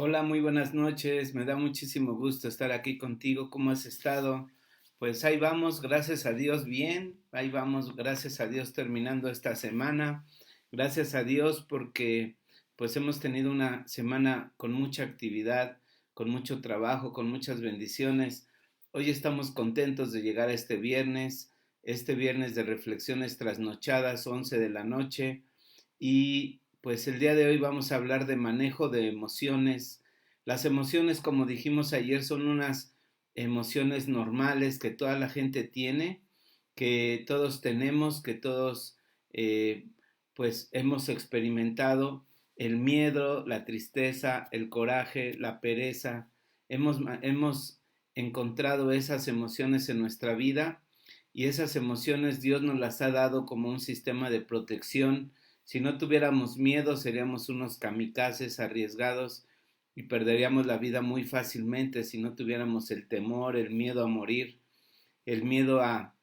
Hola, muy buenas noches. Me da muchísimo gusto estar aquí contigo. ¿Cómo has estado? Pues ahí vamos, gracias a Dios, bien. Ahí vamos, gracias a Dios, terminando esta semana. Gracias a Dios porque pues hemos tenido una semana con mucha actividad, con mucho trabajo, con muchas bendiciones. Hoy estamos contentos de llegar a este viernes de reflexiones trasnochadas, 11 de la noche. Y pues el día de hoy vamos a hablar de manejo de emociones. Las emociones, como dijimos ayer, son unas emociones normales que toda la gente tiene, que todos tenemos, que todos eh, pues hemos experimentado. El miedo, la tristeza, el coraje, la pereza. Hemos encontrado esas emociones en nuestra vida y esas emociones Dios nos las ha dado como un sistema de protección. Si no tuviéramos miedo, seríamos unos kamikazes arriesgados y perderíamos la vida muy fácilmente si no tuviéramos el temor, el miedo a morir, el miedo a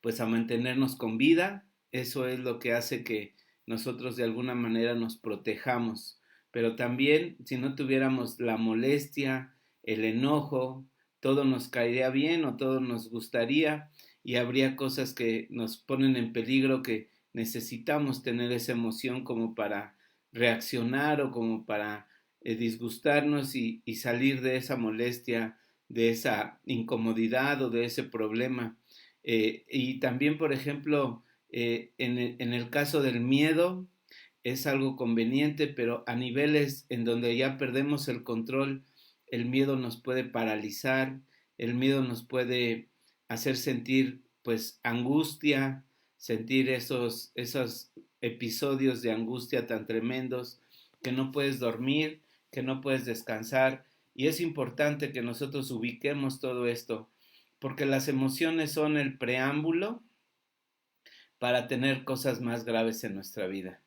pues a mantenernos con vida. Eso es lo que hace que nosotros de alguna manera nos protejamos. Pero también si no tuviéramos la molestia, el enojo, todo nos caería bien o todo nos gustaría y habría cosas que nos ponen en peligro que necesitamos tener esa emoción como para reaccionar o como para disgustarnos y salir de esa molestia, de esa incomodidad o de ese problema. Y también, por ejemplo, en el caso del miedo, es algo conveniente, pero a niveles en donde ya perdemos el control, el miedo nos puede paralizar, el miedo nos puede hacer sentir pues angustia, sentir esos episodios de angustia tan tremendos que no puedes dormir, que no puedes descansar. Y es importante que nosotros ubiquemos todo esto porque las emociones son el preámbulo para tener cosas más graves en nuestra vida.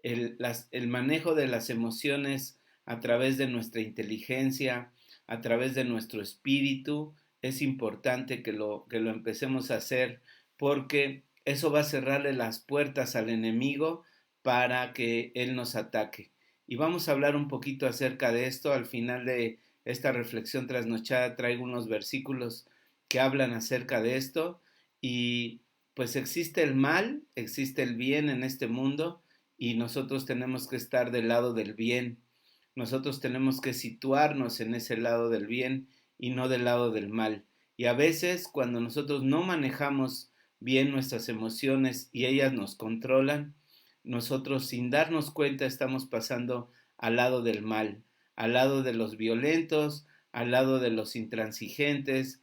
El manejo de las emociones a través de nuestra inteligencia, a través de nuestro espíritu, es importante que lo empecemos a hacer porque eso va a cerrarle las puertas al enemigo para que él nos ataque. Y vamos a hablar un poquito acerca de esto. Al final de esta reflexión trasnochada traigo unos versículos que hablan acerca de esto y pues existe el mal, existe el bien en este mundo y nosotros tenemos que estar del lado del bien. Nosotros tenemos que situarnos en ese lado del bien y no del lado del mal. Y a veces cuando nosotros no manejamos bien nuestras emociones y ellas nos controlan, nosotros sin darnos cuenta estamos pasando al lado del mal, al lado de los violentos, al lado de los intransigentes,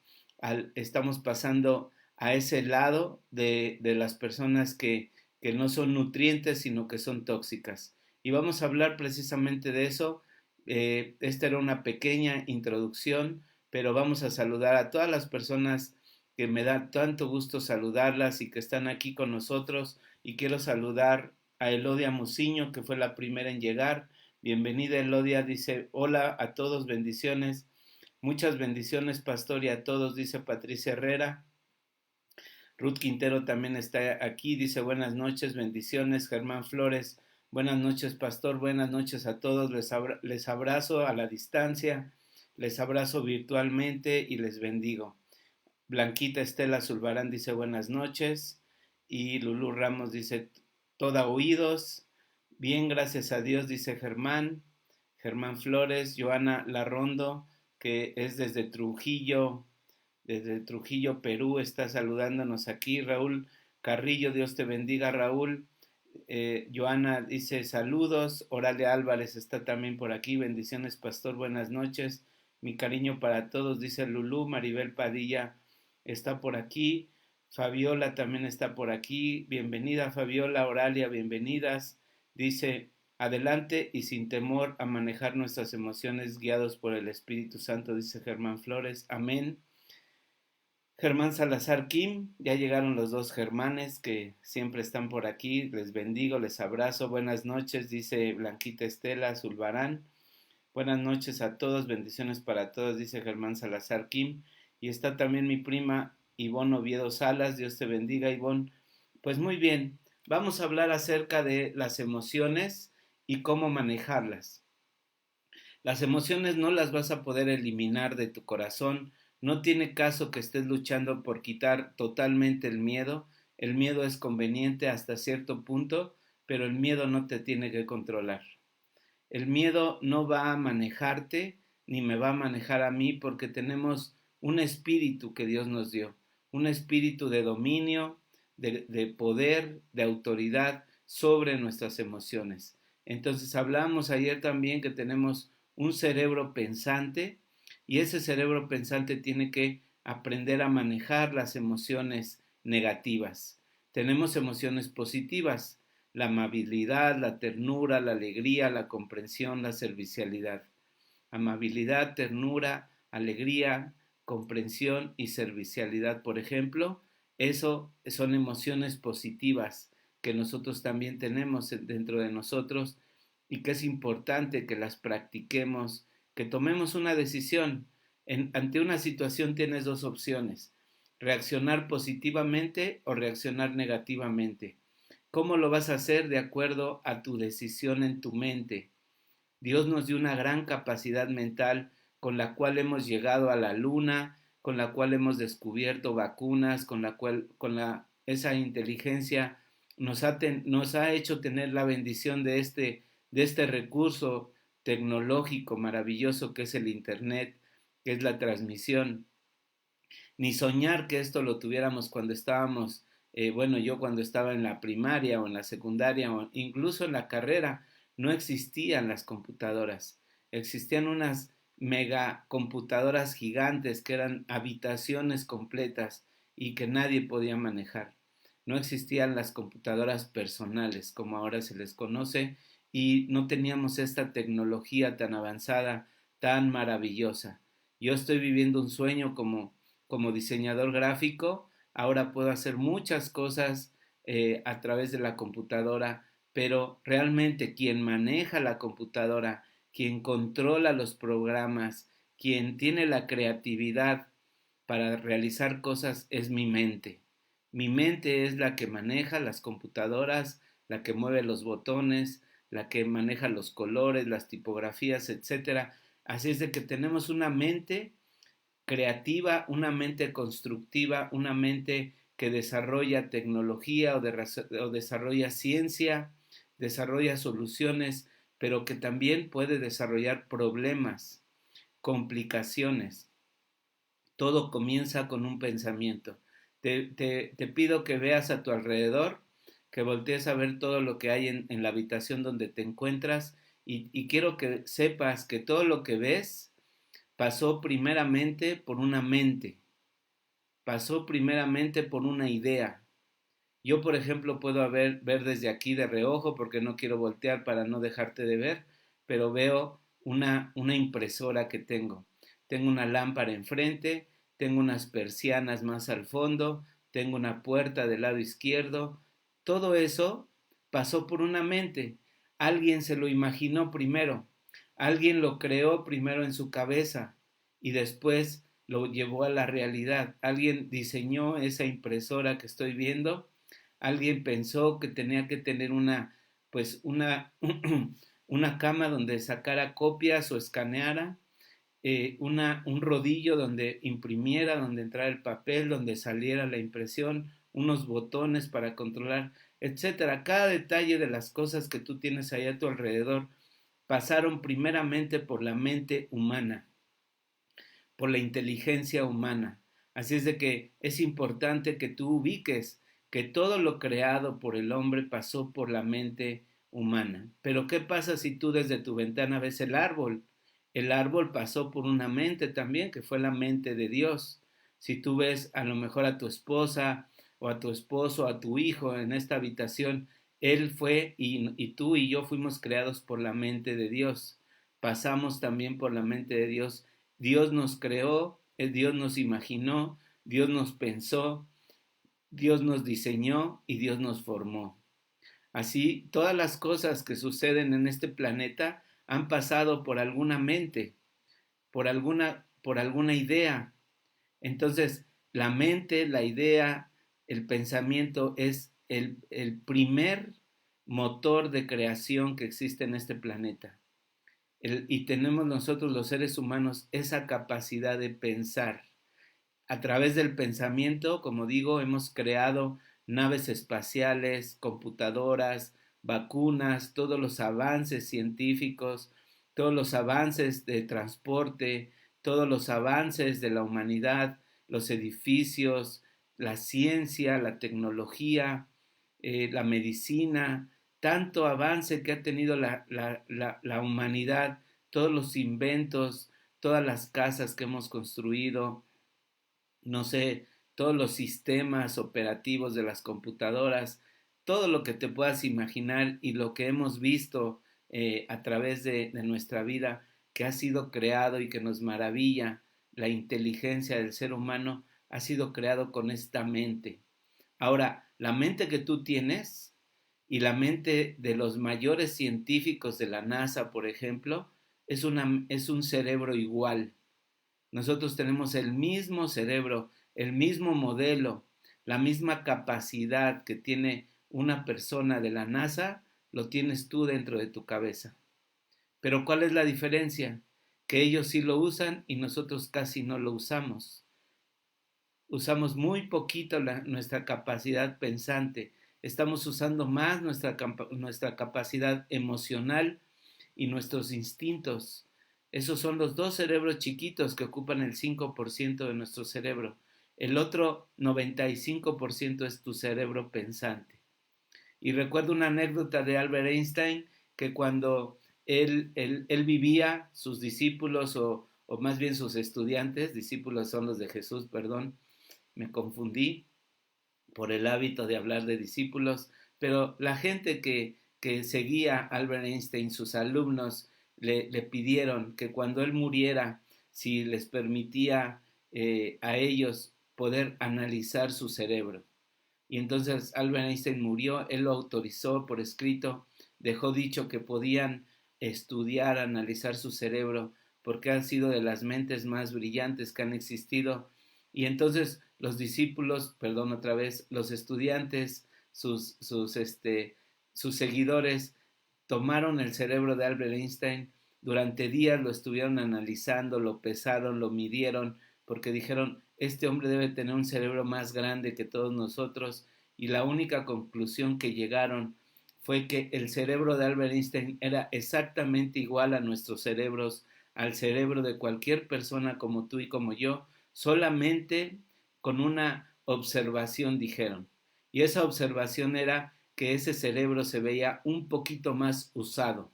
estamos pasando a ese lado de las personas que no son nutrientes, sino que son tóxicas. Y vamos a hablar precisamente de eso. Esta era una pequeña introducción, pero vamos a saludar a todas las personas que me da tanto gusto saludarlas y que están aquí con nosotros. Y quiero saludar a Elodia Muciño, que fue la primera en llegar. Bienvenida Elodia, dice, hola a todos, bendiciones. Muchas bendiciones, pastor, y a todos, dice Patricia Herrera. Ruth Quintero también está aquí, dice buenas noches, bendiciones. Germán Flores, buenas noches, pastor, buenas noches a todos. Les abrazo a la distancia, les abrazo virtualmente y les bendigo. Blanquita Estela Zulbarán dice buenas noches. Y Lulú Ramos dice toda oídos. Bien, gracias a Dios, dice Germán. Germán Flores, Joana Larrondo, que es desde Trujillo, Perú, está saludándonos aquí. Raúl Carrillo, Dios te bendiga, Raúl. Joana dice saludos. Oralia Álvarez está también por aquí. Bendiciones, pastor, buenas noches. Mi cariño para todos, dice Lulú. Maribel Padilla está por aquí. Fabiola también está por aquí. Bienvenida, Fabiola. Oralia, bienvenidas. Dice, adelante y sin temor a manejar nuestras emociones guiados por el Espíritu Santo, dice Germán Flores. Amén. Germán Salazar Kim, ya llegaron los dos Germanes que siempre están por aquí, les bendigo, les abrazo, buenas noches, dice Blanquita Estela Zulbarán, buenas noches a todos, bendiciones para todos, dice Germán Salazar Kim, y está también mi prima Ivonne Oviedo Salas, Dios te bendiga Ivonne. Pues muy bien, vamos a hablar acerca de las emociones y cómo manejarlas. Las emociones no las vas a poder eliminar de tu corazón. No tiene caso que estés luchando por quitar totalmente el miedo. El miedo es conveniente hasta cierto punto, pero el miedo no te tiene que controlar. El miedo no va a manejarte ni me va a manejar a mí porque tenemos un espíritu que Dios nos dio, un espíritu de dominio, de poder, de autoridad sobre nuestras emociones. Entonces hablamos ayer también que tenemos un cerebro pensante y ese cerebro pensante tiene que aprender a manejar las emociones negativas. Tenemos emociones positivas, la amabilidad, la ternura, la alegría, la comprensión, la servicialidad. Amabilidad, ternura, alegría, comprensión y servicialidad, por ejemplo, eso son emociones positivas que nosotros también tenemos dentro de nosotros y que es importante que las practiquemos, que tomemos una decisión. Ante una situación tienes dos opciones, reaccionar positivamente o reaccionar negativamente. ¿Cómo lo vas a hacer? De acuerdo a tu decisión en tu mente. Dios nos dio una gran capacidad mental con la cual hemos llegado a la luna, con la cual hemos descubierto vacunas, esa inteligencia nos ha hecho tener la bendición de este recurso tecnológico maravilloso que es el Internet, que es la transmisión. Ni soñar que esto lo tuviéramos cuando estábamos, bueno, yo cuando estaba en la primaria o en la secundaria o incluso en la carrera, no existían las computadoras. Existían unas megacomputadoras gigantes que eran habitaciones completas y que nadie podía manejar. No existían las computadoras personales como ahora se les conoce y no teníamos esta tecnología tan avanzada, tan maravillosa. Yo estoy viviendo un sueño como diseñador gráfico, ahora puedo hacer muchas cosas a través de la computadora, pero realmente quien maneja la computadora, quien controla los programas, quien tiene la creatividad para realizar cosas es mi mente. Mi mente es la que maneja las computadoras, la que mueve los botones, la que maneja los colores, las tipografías, etcétera. Así es de que tenemos una mente creativa, una mente constructiva, una mente que desarrolla tecnología o desarrolla ciencia, desarrolla soluciones, pero que también puede desarrollar problemas, complicaciones. Todo comienza con un pensamiento. Te pido que veas a tu alrededor, que voltees a ver todo lo que hay en la habitación donde te encuentras y quiero que sepas que todo lo que ves pasó primeramente por una mente, pasó primeramente por una idea. Yo, por ejemplo, puedo ver desde aquí de reojo porque no quiero voltear para no dejarte de ver, pero veo una impresora que tengo. Tengo una lámpara enfrente, tengo unas persianas más al fondo, tengo una puerta del lado izquierdo. Todo eso pasó por una mente. Alguien se lo imaginó primero, alguien lo creó primero en su cabeza y después lo llevó a la realidad. Alguien diseñó esa impresora que estoy viendo. Alguien pensó que tenía que tener pues una cama donde sacara copias o escaneara, un rodillo donde imprimiera, donde entrara el papel, donde saliera la impresión, unos botones para controlar, etcétera. Cada detalle de las cosas que tú tienes ahí a tu alrededor pasaron primeramente por la mente humana, por la inteligencia humana. Así es de que es importante que tú ubiques que todo lo creado por el hombre pasó por la mente humana. Pero ¿qué pasa si tú desde tu ventana ves el árbol? El árbol pasó por una mente también, que fue la mente de Dios. Si tú ves a lo mejor a tu esposa o a tu esposo, a tu hijo en esta habitación, él fue y tú y yo fuimos creados por la mente de Dios. Pasamos también por la mente de Dios. Dios nos creó, Dios nos imaginó, Dios nos pensó, Dios nos diseñó y Dios nos formó. Así, todas las cosas que suceden en este planeta han pasado por alguna mente, por alguna idea. Entonces, la mente, la idea, el pensamiento es el primer motor de creación que existe en este planeta. Y tenemos nosotros los seres humanos esa capacidad de pensar. A través del pensamiento, como digo, hemos creado naves espaciales, computadoras, vacunas, todos los avances científicos, todos los avances de transporte, todos los avances de la humanidad, los edificios, la ciencia, la tecnología, la medicina, tanto avance que ha tenido la humanidad, todos los inventos, todas las casas que hemos construido, no sé, todos los sistemas operativos de las computadoras, todo lo que te puedas imaginar y lo que hemos visto a través de nuestra vida que ha sido creado y que nos maravilla, la inteligencia del ser humano ha sido creado con esta mente. Ahora, la mente que tú tienes y la mente de los mayores científicos de la NASA, por ejemplo, es un cerebro igual. Nosotros tenemos el mismo cerebro, el mismo modelo, la misma capacidad que tiene una persona de la NASA, lo tienes tú dentro de tu cabeza. Pero ¿cuál es la diferencia? Que ellos sí lo usan y nosotros casi no lo usamos. Usamos muy poquito nuestra capacidad pensante. Estamos usando más nuestra capacidad emocional y nuestros instintos. Esos son los dos cerebros chiquitos que ocupan el 5% de nuestro cerebro. El otro 95% es tu cerebro pensante. Y recuerdo una anécdota de Albert Einstein que cuando él vivía, sus discípulos o más bien sus estudiantes, discípulos son los de Jesús, perdón, me confundí por el hábito de hablar de discípulos, pero la gente que seguía a Albert Einstein, sus alumnos, le pidieron que cuando él muriera, si les permitía a ellos poder analizar su cerebro. Y entonces Albert Einstein murió, él lo autorizó por escrito, dejó dicho que podían estudiar, analizar su cerebro, porque han sido de las mentes más brillantes que han existido. Y entonces los discípulos, perdón otra vez, los estudiantes, sus seguidores, tomaron el cerebro de Albert Einstein, durante días lo estuvieron analizando, lo pesaron, lo midieron, porque dijeron, este hombre debe tener un cerebro más grande que todos nosotros, y la única conclusión que llegaron fue que el cerebro de Albert Einstein era exactamente igual a nuestros cerebros, al cerebro de cualquier persona como tú y como yo, solamente con una observación dijeron. Y esa observación era que ese cerebro se veía un poquito más usado.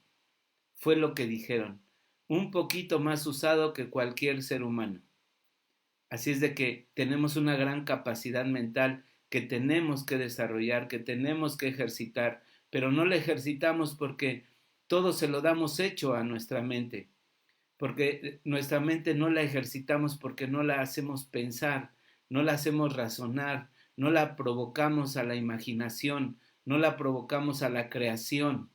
fue lo que dijeron. Un poquito más usado que cualquier ser humano. Así es de que tenemos una gran capacidad mental que tenemos que desarrollar, que tenemos que ejercitar, pero no la ejercitamos porque todo se lo damos hecho a nuestra mente, porque nuestra mente no la ejercitamos porque no la hacemos pensar, no la hacemos razonar, no la provocamos a la imaginación, no la provocamos a la creación.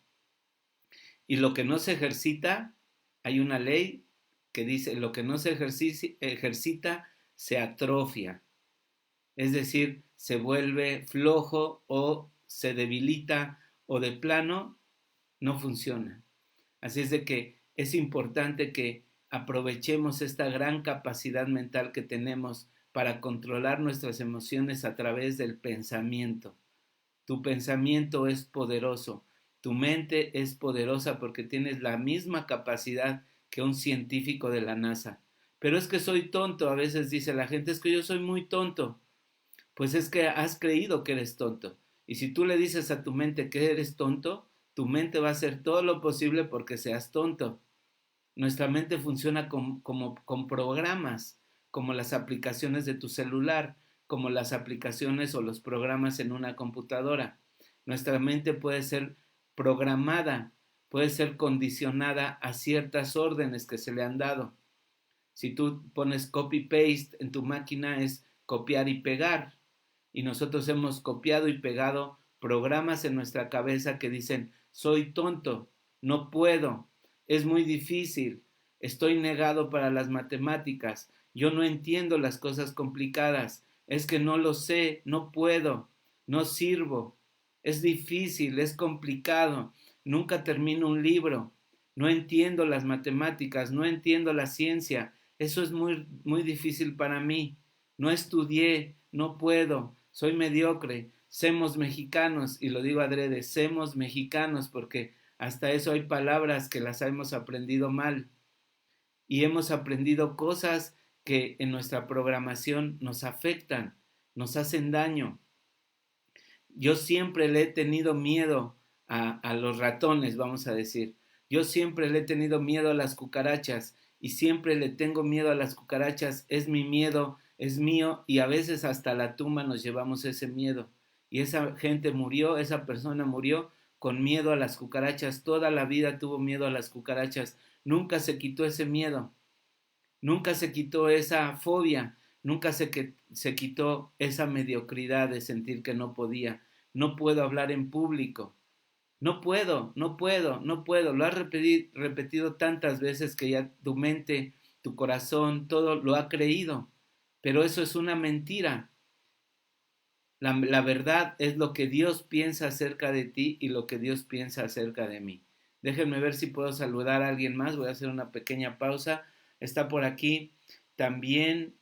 Y lo que no se ejercita, hay una ley que dice, lo que no se ejercita se atrofia, es decir, se vuelve flojo o se debilita o de plano no funciona. Así es de que es importante que aprovechemos esta gran capacidad mental que tenemos para controlar nuestras emociones a través del pensamiento. Tu pensamiento es poderoso, tu mente es poderosa porque tienes la misma capacidad que un científico de la NASA. Pero es que soy tonto, a veces dice la gente, es que yo soy muy tonto. Pues es que has creído que eres tonto. Y si tú le dices a tu mente que eres tonto, tu mente va a hacer todo lo posible porque seas tonto. Nuestra mente funciona con programas, como las aplicaciones de tu celular, como las aplicaciones o los programas en una computadora. Nuestra mente puede ser programada, puede ser condicionada a ciertas órdenes que se le han dado. Si tú pones copy-paste en tu máquina es copiar y pegar. Y nosotros hemos copiado y pegado programas en nuestra cabeza que dicen, soy tonto, no puedo, es muy difícil, estoy negado para las matemáticas, yo no entiendo las cosas complicadas, es que no lo sé, no puedo, no sirvo, es difícil, es complicado, nunca termino un libro, no entiendo las matemáticas, no entiendo la ciencia, eso es muy, muy difícil para mí, no estudié, no puedo, soy mediocre, semos mexicanos, y lo digo adrede, semos mexicanos, porque hasta eso hay palabras que las hemos aprendido mal y hemos aprendido cosas que en nuestra programación nos afectan, nos hacen daño. Yo siempre le he tenido miedo a los ratones, vamos a decir. Yo siempre le he tenido miedo a las cucarachas y siempre le tengo miedo a las cucarachas. Es mi miedo, es mío y a veces hasta la tumba nos llevamos ese miedo. Y esa gente murió, esa persona murió con miedo a las cucarachas. Toda la vida tuvo miedo a las cucarachas. Nunca se quitó ese miedo. Nunca se quitó esa fobia, nunca se quitó esa mediocridad de sentir que no podía. No puedo hablar en público. No puedo, no puedo, no puedo. Lo has repetido tantas veces que ya tu mente, tu corazón, todo lo ha creído. Pero eso es una mentira. La verdad es lo que Dios piensa acerca de ti y lo que Dios piensa acerca de mí. Déjenme ver si puedo saludar a alguien más. Voy a hacer una pequeña pausa. Está por aquí también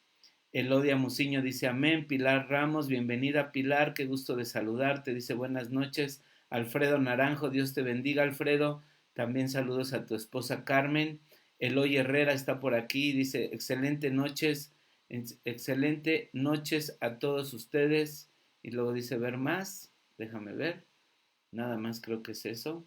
Elodia Muciño, dice amén. Pilar Ramos, bienvenida Pilar, qué gusto de saludarte. Dice buenas noches. Alfredo Naranjo, Dios te bendiga Alfredo. También saludos a tu esposa Carmen. Eloy Herrera está por aquí. Dice excelente noches a todos ustedes. Y luego dice ver más. Déjame ver. Nada más creo que es eso.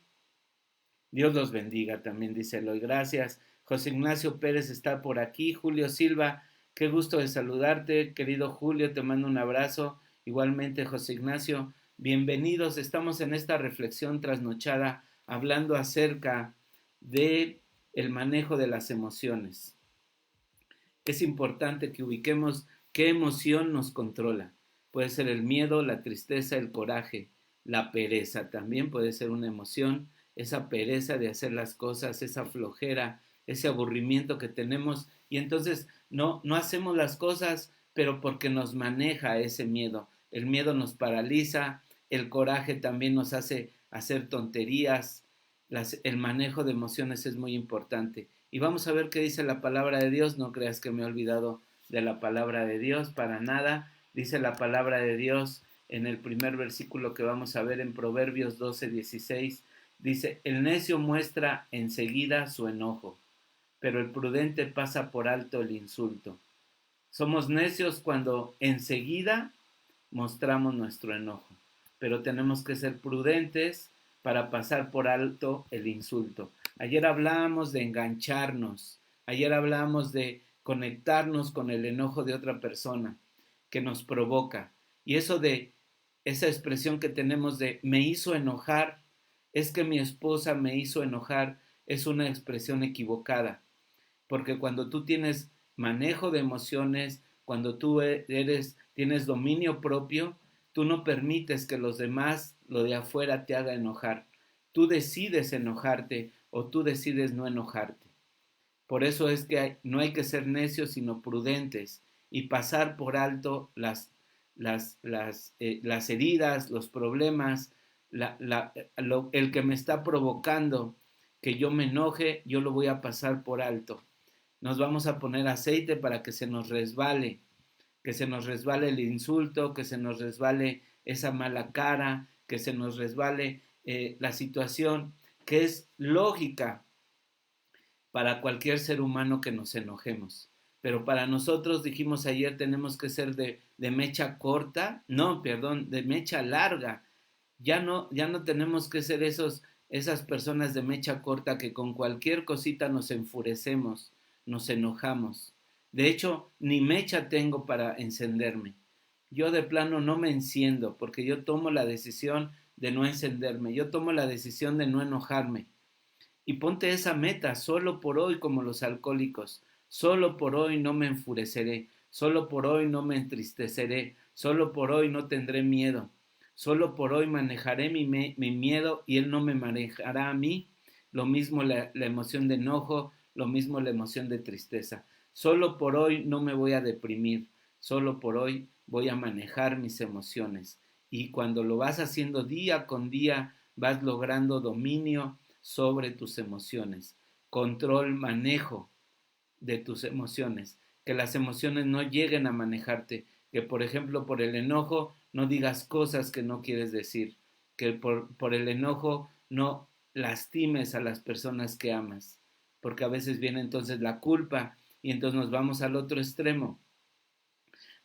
Dios los bendiga, también dice Eloy. Gracias. José Ignacio Pérez está por aquí. Julio Silva, qué gusto de saludarte, querido Julio, te mando un abrazo. Igualmente, José Ignacio, bienvenidos. Estamos en esta reflexión trasnochada hablando acerca de el manejo de las emociones. Es importante que ubiquemos qué emoción nos controla. Puede ser el miedo, la tristeza, el coraje, la pereza. También puede ser una emoción, esa pereza de hacer las cosas, esa flojera, ese aburrimiento que tenemos. Y entonces no hacemos las cosas, pero porque nos maneja ese miedo. El miedo nos paraliza, el coraje también nos hace hacer tonterías. El manejo de emociones es muy importante. Y vamos a ver qué dice la palabra de Dios. No creas que me he olvidado de la palabra de Dios, para nada. Dice la palabra de Dios en el primer versículo que vamos a ver en Proverbios 12:16. Dice, el necio muestra enseguida su enojo, pero el prudente pasa por alto el insulto. Somos necios cuando enseguida mostramos nuestro enojo, pero tenemos que ser prudentes para pasar por alto el insulto. Ayer hablábamos de engancharnos, ayer hablábamos de conectarnos con el enojo de otra persona que nos provoca. Y eso de esa expresión que tenemos de me hizo enojar, es que mi esposa me hizo enojar, es una expresión equivocada. Porque cuando tú tienes manejo de emociones, cuando tú tienes dominio propio, tú no permites que los demás, lo de afuera, te haga enojar. Tú decides enojarte o tú decides no enojarte. Por eso es que no hay que ser necios, sino prudentes y pasar por alto las heridas, los problemas, el que me está provocando que yo me enoje, yo lo voy a pasar por alto. Nos vamos a poner aceite para que se nos resbale el insulto, que se nos resbale esa mala cara, que se nos resbale la situación que es lógica para cualquier ser humano que nos enojemos. Pero para nosotros, dijimos ayer, tenemos que ser de mecha corta, no, perdón, de mecha larga. Ya no tenemos que ser esas personas de mecha corta que con cualquier cosita nos enfurecemos, nos enojamos. De hecho, ni mecha tengo para encenderme. Yo de plano no me enciendo porque yo tomo la decisión de no encenderme, yo tomo la decisión de no enojarme. Y ponte esa meta, solo por hoy como los alcohólicos, solo por hoy no me enfureceré, solo por hoy no me entristeceré, solo por hoy no tendré miedo, solo por hoy manejaré mi miedo y él no me manejará a mí, lo mismo la emoción de enojo, lo mismo la emoción de tristeza, solo por hoy no me voy a deprimir, solo por hoy voy a manejar mis emociones. Y cuando lo vas haciendo día con día, vas logrando dominio sobre tus emociones, control, manejo de tus emociones, que las emociones no lleguen a manejarte, que por ejemplo por el enojo no digas cosas que no quieres decir, que por el enojo no lastimes a las personas que amas, porque a veces viene entonces la culpa y entonces nos vamos al otro extremo.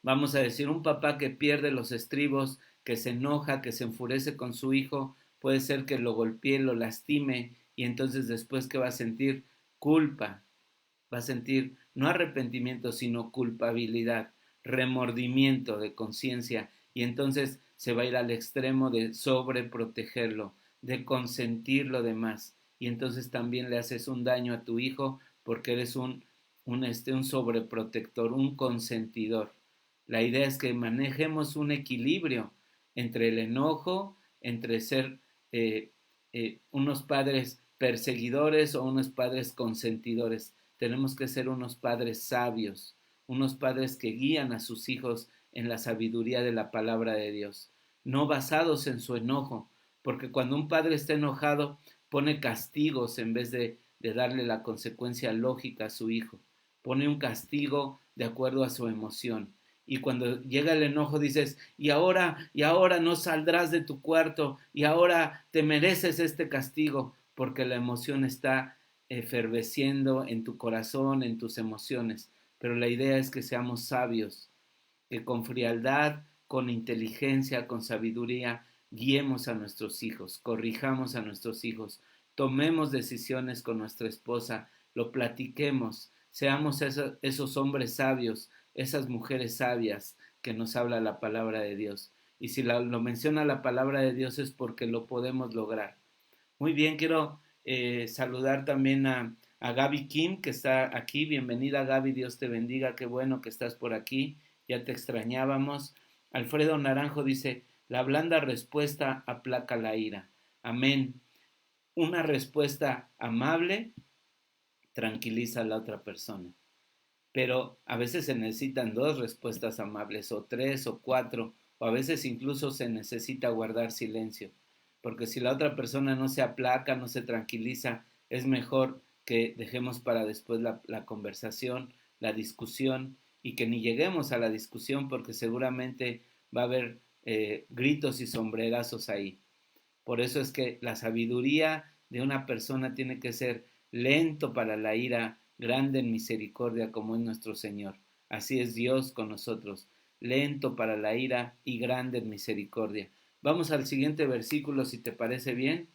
Vamos a decir, un papá que pierde los estribos, que se enoja, que se enfurece con su hijo, puede ser que lo golpee, lo lastime y entonces después que va a sentir culpa, va a sentir no arrepentimiento, sino culpabilidad, remordimiento de conciencia y entonces se va a ir al extremo de sobreprotegerlo, de consentir lo demás y entonces también le haces un daño a tu hijo porque eres un sobreprotector, un consentidor. La idea es que manejemos un equilibrio entre el enojo, entre ser unos padres perseguidores o unos padres consentidores. Tenemos que ser unos padres sabios, unos padres que guían a sus hijos en la sabiduría de la palabra de Dios, no basados en su enojo, porque cuando un padre está enojado pone castigos en vez de darle la consecuencia lógica a su hijo, pone un castigo de acuerdo a su emoción. Y cuando llega el enojo dices, y ahora no saldrás de tu cuarto, y ahora te mereces este castigo, porque la emoción está eferveciendo en tu corazón, en tus emociones. Pero la idea es que seamos sabios, que con frialdad, con inteligencia, con sabiduría, guiemos a nuestros hijos, corrijamos a nuestros hijos, tomemos decisiones con nuestra esposa, lo platiquemos, seamos esos hombres sabios, esas mujeres sabias que nos habla la palabra de Dios. Y si lo menciona la palabra de Dios es porque lo podemos lograr. Muy bien, quiero saludar también a Gaby Kim, que está aquí. Bienvenida, Gaby, Dios te bendiga, qué bueno que estás por aquí, ya te extrañábamos. Alfredo Naranjo dice, la blanda respuesta aplaca la ira. Amén. Una respuesta amable tranquiliza a la otra persona. Pero a veces se necesitan dos respuestas amables, o tres, o cuatro, o a veces incluso se necesita guardar silencio. Porque si la otra persona no se aplaca, no se tranquiliza, es mejor que dejemos para después la conversación, la discusión, y que ni lleguemos a la discusión porque seguramente va a haber gritos y sombrerazos ahí. Por eso es que la sabiduría de una persona tiene que ser lento para la ira, grande en misericordia como es nuestro Señor. Así es Dios con nosotros, lento para la ira y grande en misericordia. Vamos al siguiente versículo si te parece bien.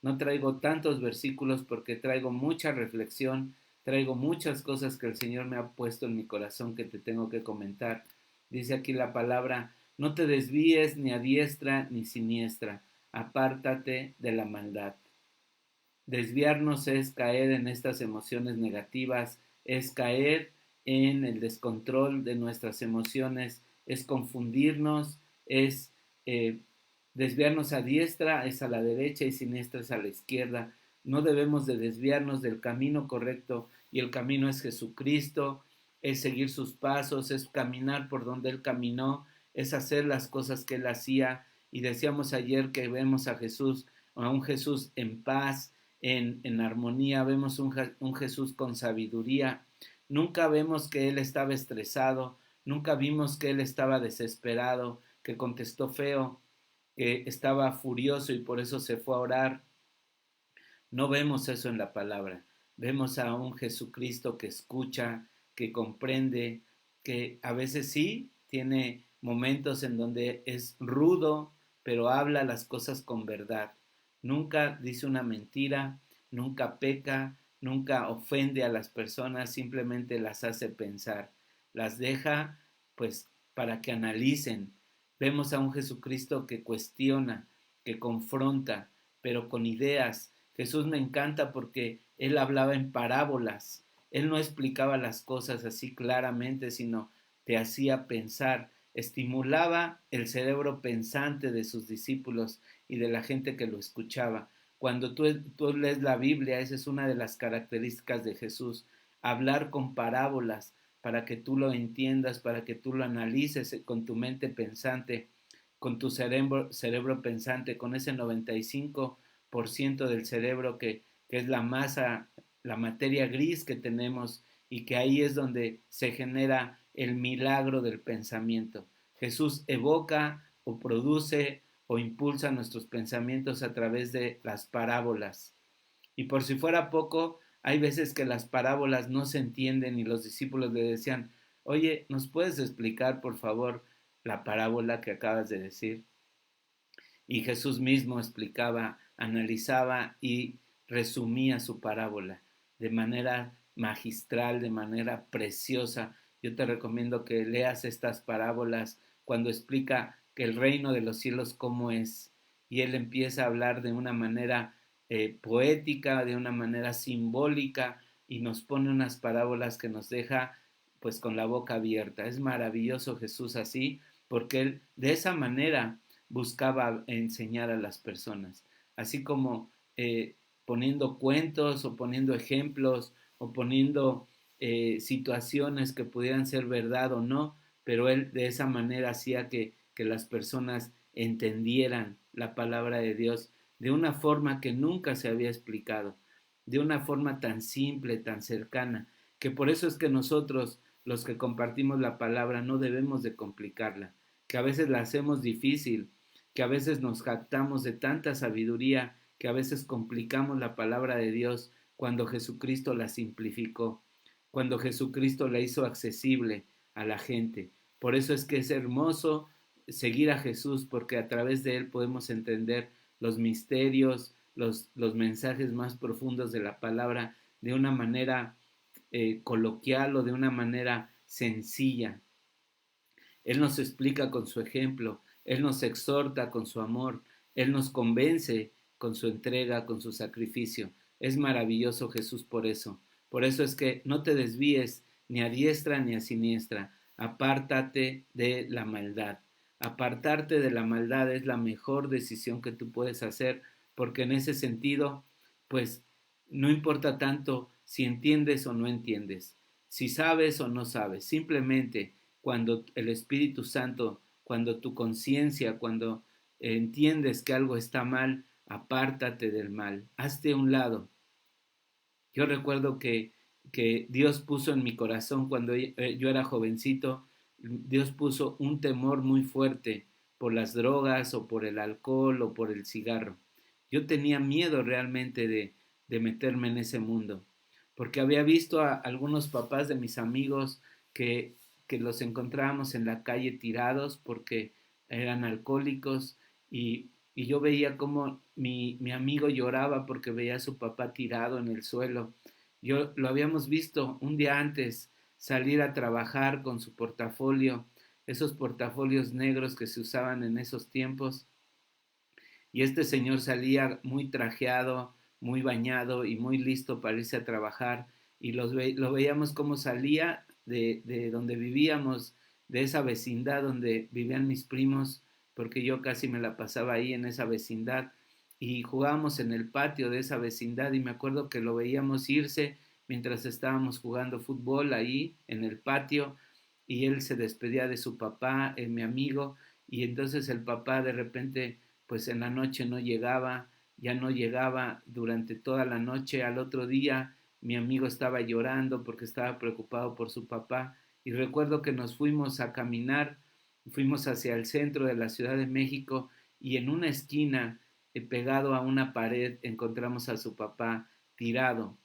no traigo tantos versículos porque traigo mucha reflexión, traigo muchas cosas que el Señor me ha puesto en mi corazón que te tengo que comentar. Dice aquí la palabra, no te desvíes ni a diestra ni siniestra, apártate de la maldad. Desviarnos es caer en estas emociones negativas, es caer en el descontrol de nuestras emociones, es confundirnos, es eh, desviarnos a diestra, es a la derecha y siniestra es a la izquierda. No debemos de desviarnos del camino correcto y el camino es Jesucristo, es seguir sus pasos, es caminar por donde Él caminó, es hacer las cosas que Él hacía. Y decíamos ayer que vemos a Jesús, a un Jesús en paz, en armonía, vemos un Jesús con sabiduría. Nunca vemos que Él estaba estresado, nunca vimos que Él estaba desesperado, que contestó feo, que estaba furioso y por eso se fue a orar. No vemos eso en la palabra. Vemos a un Jesucristo que escucha, que comprende, que a veces sí tiene momentos en donde es rudo, pero habla las cosas con verdad. Nunca dice una mentira, nunca peca, nunca ofende a las personas, simplemente las hace pensar. Las deja pues para que analicen. Vemos a un Jesucristo que cuestiona, que confronta, pero con ideas. Jesús me encanta porque Él hablaba en parábolas. Él no explicaba las cosas así claramente, sino te hacía pensar, estimulaba el cerebro pensante de sus discípulos y de la gente que lo escuchaba. Cuando tú lees la Biblia, esa es una de las características de Jesús, hablar con parábolas para que tú lo entiendas, para que tú lo analices con tu mente pensante, con tu cerebro pensante, con ese 95% del cerebro que es la masa, la materia gris que tenemos y que ahí es donde se genera el milagro del pensamiento. Jesús evoca o produce o impulsa nuestros pensamientos a través de las parábolas. Y por si fuera poco, hay veces que las parábolas no se entienden y los discípulos le decían, oye, ¿nos puedes explicar por favor la parábola que acabas de decir? Y Jesús mismo explicaba, analizaba y resumía su parábola de manera magistral, de manera preciosa. Yo te recomiendo que leas estas parábolas cuando explica que el reino de los cielos cómo es. Y él empieza a hablar de una manera poética, de una manera simbólica, y nos pone unas parábolas que nos deja pues con la boca abierta. Es maravilloso Jesús así, porque él de esa manera buscaba enseñar a las personas, así como poniendo cuentos o poniendo ejemplos o poniendo situaciones que pudieran ser verdad o no, pero él de esa manera hacía que las personas entendieran la palabra de Dios de una forma que nunca se había explicado, de una forma tan simple, tan cercana, que por eso es que nosotros, los que compartimos la palabra, no debemos de complicarla, que a veces la hacemos difícil, que a veces nos jactamos de tanta sabiduría, que a veces complicamos la palabra de Dios cuando Jesucristo la simplificó, cuando Jesucristo la hizo accesible a la gente. Por eso es que es hermoso seguir a Jesús, porque a través de él podemos entender los misterios, los mensajes más profundos de la palabra de una manera coloquial o de una manera sencilla. Él nos explica con su ejemplo, Él nos exhorta con su amor, Él nos convence con su entrega, con su sacrificio. Es maravilloso Jesús por eso. Por eso es que no te desvíes ni a diestra ni a siniestra. Apártate de la maldad. Apartarte de la maldad es la mejor decisión que tú puedes hacer, porque en ese sentido, pues no importa tanto si entiendes o no entiendes, si sabes o no sabes, simplemente cuando el Espíritu Santo, cuando tu conciencia, cuando entiendes que algo está mal, apártate del mal, hazte a un lado. Yo recuerdo que Dios puso en mi corazón cuando yo era jovencito, Dios puso un temor muy fuerte por las drogas o por el alcohol o por el cigarro. Yo tenía miedo realmente de meterme en ese mundo, porque había visto a algunos papás de mis amigos que los encontrábamos en la calle tirados porque eran alcohólicos y yo veía cómo mi amigo lloraba porque veía a su papá tirado en el suelo. Yo lo habíamos visto un día antes salir a trabajar con su portafolio, esos portafolios negros que se usaban en esos tiempos, y este señor salía muy trajeado, muy bañado y muy listo para irse a trabajar, y lo veíamos cómo salía de donde vivíamos, de esa vecindad donde vivían mis primos, porque yo casi me la pasaba ahí en esa vecindad, y jugábamos en el patio de esa vecindad, y me acuerdo que lo veíamos irse mientras estábamos jugando fútbol ahí en el patio, y él se despedía de su papá, mi amigo, y entonces el papá de repente pues en la noche no llegaba, ya no llegaba durante toda la noche. Al otro día mi amigo estaba llorando porque estaba preocupado por su papá, y recuerdo que nos fuimos a caminar, fuimos hacia el centro de la Ciudad de México, y en una esquina, pegado a una pared, encontramos a su papá tirado,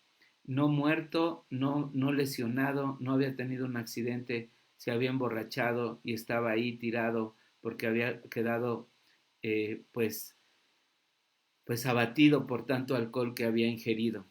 no muerto, no lesionado, no había tenido un accidente, se había emborrachado y estaba ahí tirado porque había quedado pues abatido por tanto alcohol que había ingerido.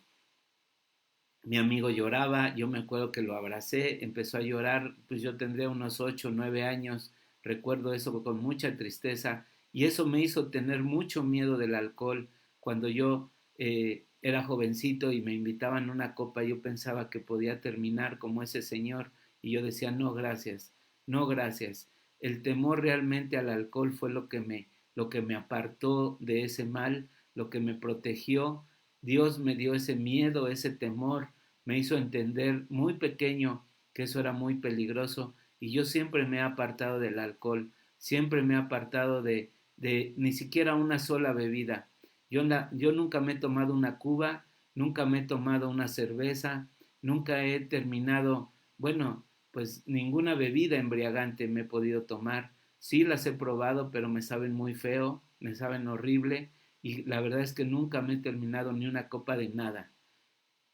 Mi amigo lloraba, yo me acuerdo que lo abracé, empezó a llorar, pues yo tendría unos 8 o 9 años, recuerdo eso con mucha tristeza, y eso me hizo tener mucho miedo del alcohol. Cuando yo era jovencito y me invitaban a una copa, yo pensaba que podía terminar como ese señor, y yo decía, no gracias, no gracias. El temor realmente al alcohol fue lo que me apartó de ese mal, lo que me protegió. Dios me dio ese miedo, ese temor, me hizo entender muy pequeño que eso era muy peligroso, y yo siempre me he apartado del alcohol, siempre me he apartado de ni siquiera una sola bebida. Yo nunca me he tomado una cuba, nunca me he tomado una cerveza, nunca he terminado, bueno, pues ninguna bebida embriagante me he podido tomar. Sí las he probado, pero me saben muy feo, me saben horrible, y la verdad es que nunca me he terminado ni una copa de nada.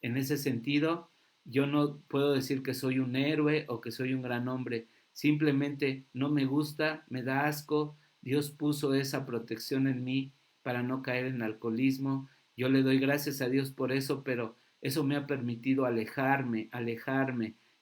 En ese sentido, yo no puedo decir que soy un héroe o que soy un gran hombre, simplemente no me gusta, me da asco. Dios puso esa protección en mí para no caer en alcoholismo. Yo le doy gracias a Dios por eso, pero eso me ha permitido alejarme,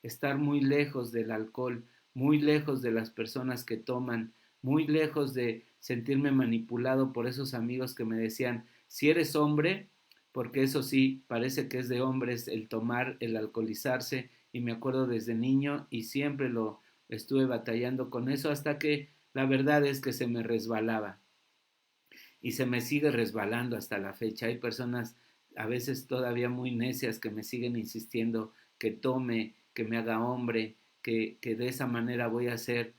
estar muy lejos del alcohol, muy lejos de las personas que toman, muy lejos de sentirme manipulado por esos amigos que me decían, si eres hombre, porque eso sí, parece que es de hombres el tomar, el alcoholizarse, y me acuerdo desde niño y siempre lo estuve batallando con eso hasta que la verdad es que se me resbalaba y se me sigue resbalando hasta la fecha. Hay personas a veces todavía muy necias que me siguen insistiendo que tome, que me haga hombre, que de esa manera voy a ser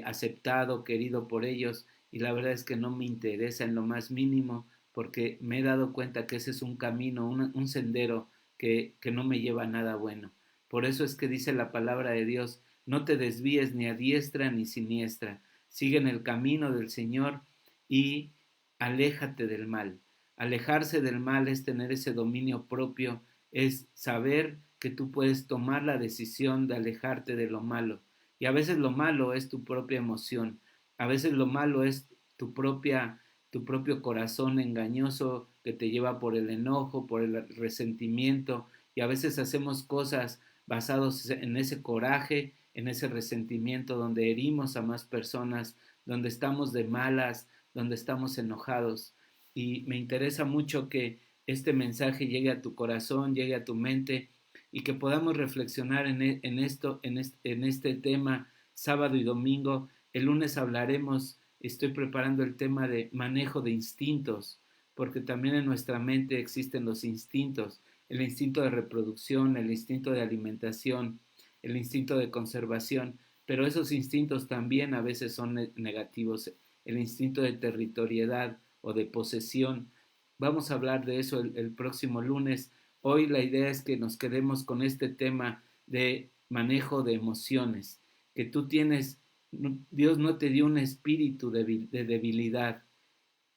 aceptado, querido por ellos, y la verdad es que no me interesa en lo más mínimo porque me he dado cuenta que ese es un camino, un sendero que no me lleva a nada bueno. Por eso es que dice la palabra de Dios, no te desvíes ni a diestra ni siniestra, sigue en el camino del Señor y aléjate del mal. Alejarse del mal es tener ese dominio propio, es saber que tú puedes tomar la decisión de alejarte de lo malo. Y a veces lo malo es tu propia emoción, a veces lo malo es tu propio corazón engañoso que te lleva por el enojo, por el resentimiento, y a veces hacemos cosas basados en ese coraje, en ese resentimiento, donde herimos a más personas, donde estamos de malas, donde estamos enojados. Y me interesa mucho que este mensaje llegue a tu corazón, llegue a tu mente, y que podamos reflexionar en este tema sábado y domingo. El lunes hablaremos, estoy preparando el tema de manejo de instintos, porque también en nuestra mente existen los instintos, el instinto de reproducción, el instinto de alimentación, el instinto de conservación, pero esos instintos también a veces son negativos, el instinto de territorialidad o de posesión. Vamos a hablar de eso el próximo lunes. Hoy la idea es que nos quedemos con este tema de manejo de emociones, que tú tienes, Dios no te dio un espíritu de debilidad,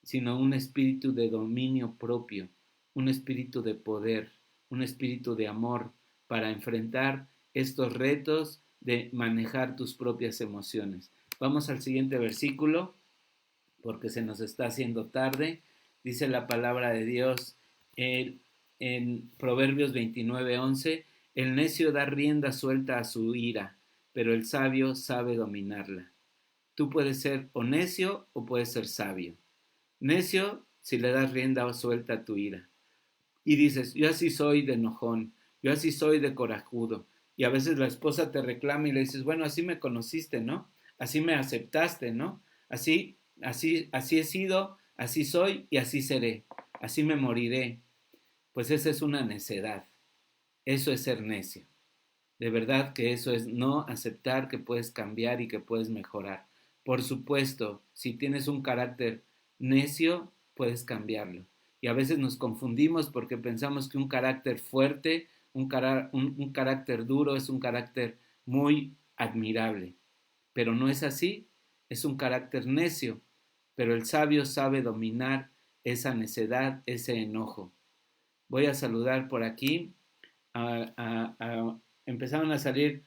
sino un espíritu de dominio propio, un espíritu de poder, un espíritu de amor para enfrentar estos retos de manejar tus propias emociones. Vamos al siguiente versículo porque se nos está haciendo tarde. Dice la palabra de Dios en Proverbios 29:11, el necio da rienda suelta a su ira, pero el sabio sabe dominarla. Tú puedes ser o necio o puedes ser sabio. Necio si le das rienda suelta a tu ira. Y dices, yo así soy de enojón, yo así soy de corajudo. Y a veces la esposa te reclama y le dices, bueno, así me conociste, ¿no? Así me aceptaste, ¿no? Así he sido, así soy y así seré. Así me moriré. Pues esa es una necedad. Eso es ser necio. De verdad que eso es no aceptar que puedes cambiar y que puedes mejorar. Por supuesto, si tienes un carácter necio, puedes cambiarlo. Y a veces nos confundimos porque pensamos que un carácter fuerte, un carácter duro es un carácter muy admirable. Pero no es así, es un carácter necio. Pero el sabio sabe dominar esa necedad, ese enojo. Voy a saludar por aquí empezaron a salir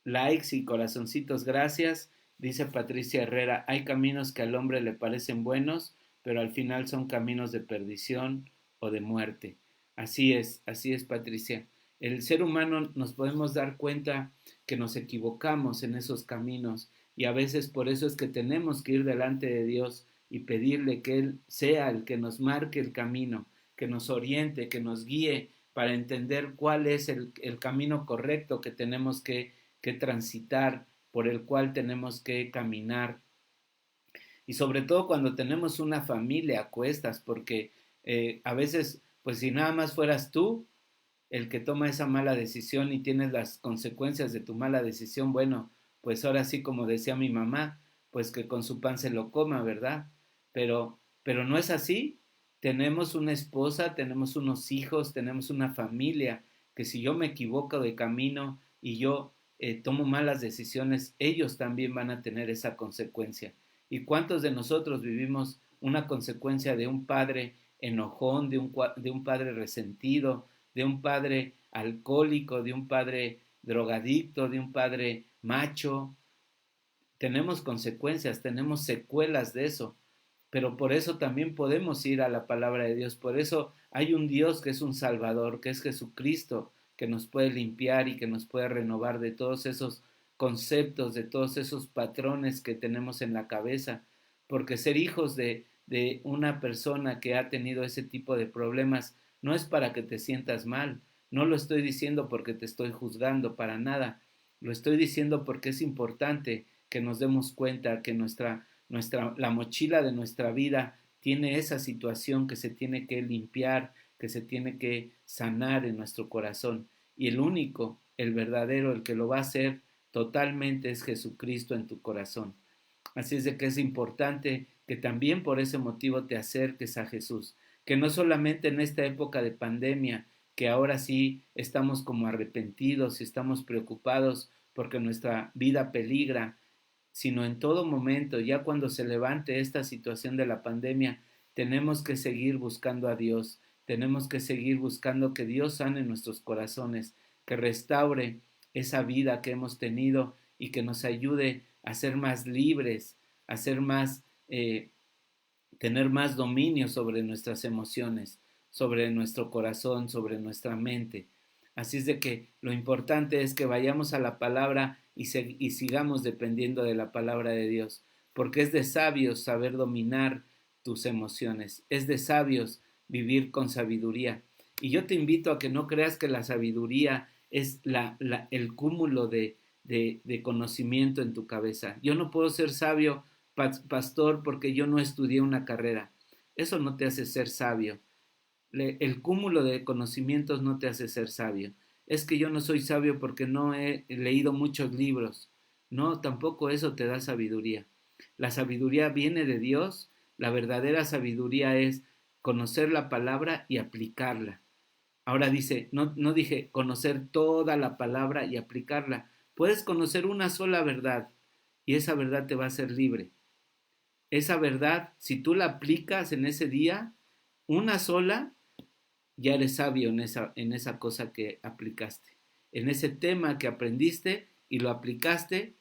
likes y corazoncitos, gracias. Dice Patricia Herrera, hay caminos que al hombre le parecen buenos, pero al final son caminos de perdición o de muerte. Así es Patricia. El ser humano nos podemos dar cuenta que nos equivocamos en esos caminos y a veces por eso es que tenemos que ir delante de Dios y pedirle que Él sea el que nos marque el camino, que nos oriente, que nos guíe para entender cuál es el camino correcto que tenemos que transitar, por el cual tenemos que caminar. Y sobre todo cuando tenemos una familia a cuestas, porque a veces, pues si nada más fueras tú el que toma esa mala decisión y tienes las consecuencias de tu mala decisión, bueno, pues ahora sí como decía mi mamá, pues que con su pan se lo coma, ¿verdad? Pero no es así. Tenemos una esposa, tenemos unos hijos, tenemos una familia, que si yo me equivoco de camino y yo tomo malas decisiones, ellos también van a tener esa consecuencia. ¿Y cuántos de nosotros vivimos una consecuencia de un padre enojón, de un padre resentido, de un padre alcohólico, de un padre drogadicto, de un padre macho? Tenemos consecuencias, tenemos secuelas de eso, pero por eso también podemos ir a la palabra de Dios. Por eso hay un Dios que es un Salvador, que es Jesucristo, que nos puede limpiar y que nos puede renovar de todos esos conceptos, de todos esos patrones que tenemos en la cabeza, porque ser hijos de una persona que ha tenido ese tipo de problemas no es para que te sientas mal, no lo estoy diciendo porque te estoy juzgando, para nada, lo estoy diciendo porque es importante que nos demos cuenta que la mochila de nuestra vida tiene esa situación que se tiene que limpiar, que se tiene que sanar en nuestro corazón. Y el único, el verdadero, el que lo va a hacer totalmente es Jesucristo en tu corazón. Así es de que es importante que también por ese motivo te acerques a Jesús, que no solamente en esta época de pandemia, que ahora sí estamos como arrepentidos y estamos preocupados porque nuestra vida peligra, sino en todo momento, ya cuando se levante esta situación de la pandemia, tenemos que seguir buscando a Dios, tenemos que seguir buscando que Dios sane nuestros corazones, que restaure esa vida que hemos tenido y que nos ayude a ser más libres, a ser más, tener más dominio sobre nuestras emociones, sobre nuestro corazón, sobre nuestra mente. Así es de que lo importante es que vayamos a la palabra y sigamos dependiendo de la palabra de Dios, porque es de sabios saber dominar tus emociones, es de sabios vivir con sabiduría. Y yo te invito a que no creas que la sabiduría es el cúmulo de conocimiento en tu cabeza. Yo no puedo ser sabio, pastor, porque yo no estudié una carrera. Eso no te hace ser sabio. El cúmulo de conocimientos no te hace ser sabio. Es que yo no soy sabio porque no he leído muchos libros. No, tampoco eso te da sabiduría. La sabiduría viene de Dios. La verdadera sabiduría es conocer la palabra y aplicarla. Ahora dice, no dije conocer toda la palabra y aplicarla. Puedes conocer una sola verdad y esa verdad te va a hacer libre. Esa verdad, si tú la aplicas en ese día, una sola, ya eres sabio en esa cosa que aplicaste. En ese tema que aprendiste y lo aplicaste,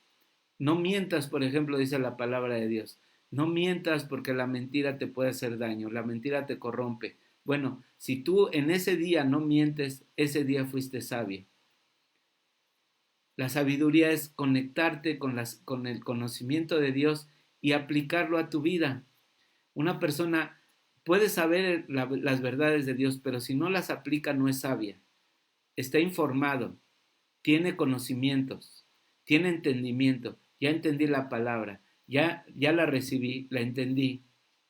no mientas, por ejemplo, dice la palabra de Dios. No mientas porque la mentira te puede hacer daño, la mentira te corrompe. Bueno, si tú en ese día no mientes, ese día fuiste sabio. La sabiduría es conectarte con el conocimiento de Dios y aplicarlo a tu vida. Una persona puede saber las verdades de Dios, pero si no las aplica no es sabia. Está informado, tiene conocimientos, tiene entendimiento. Ya entendí la palabra, ya la recibí, la entendí.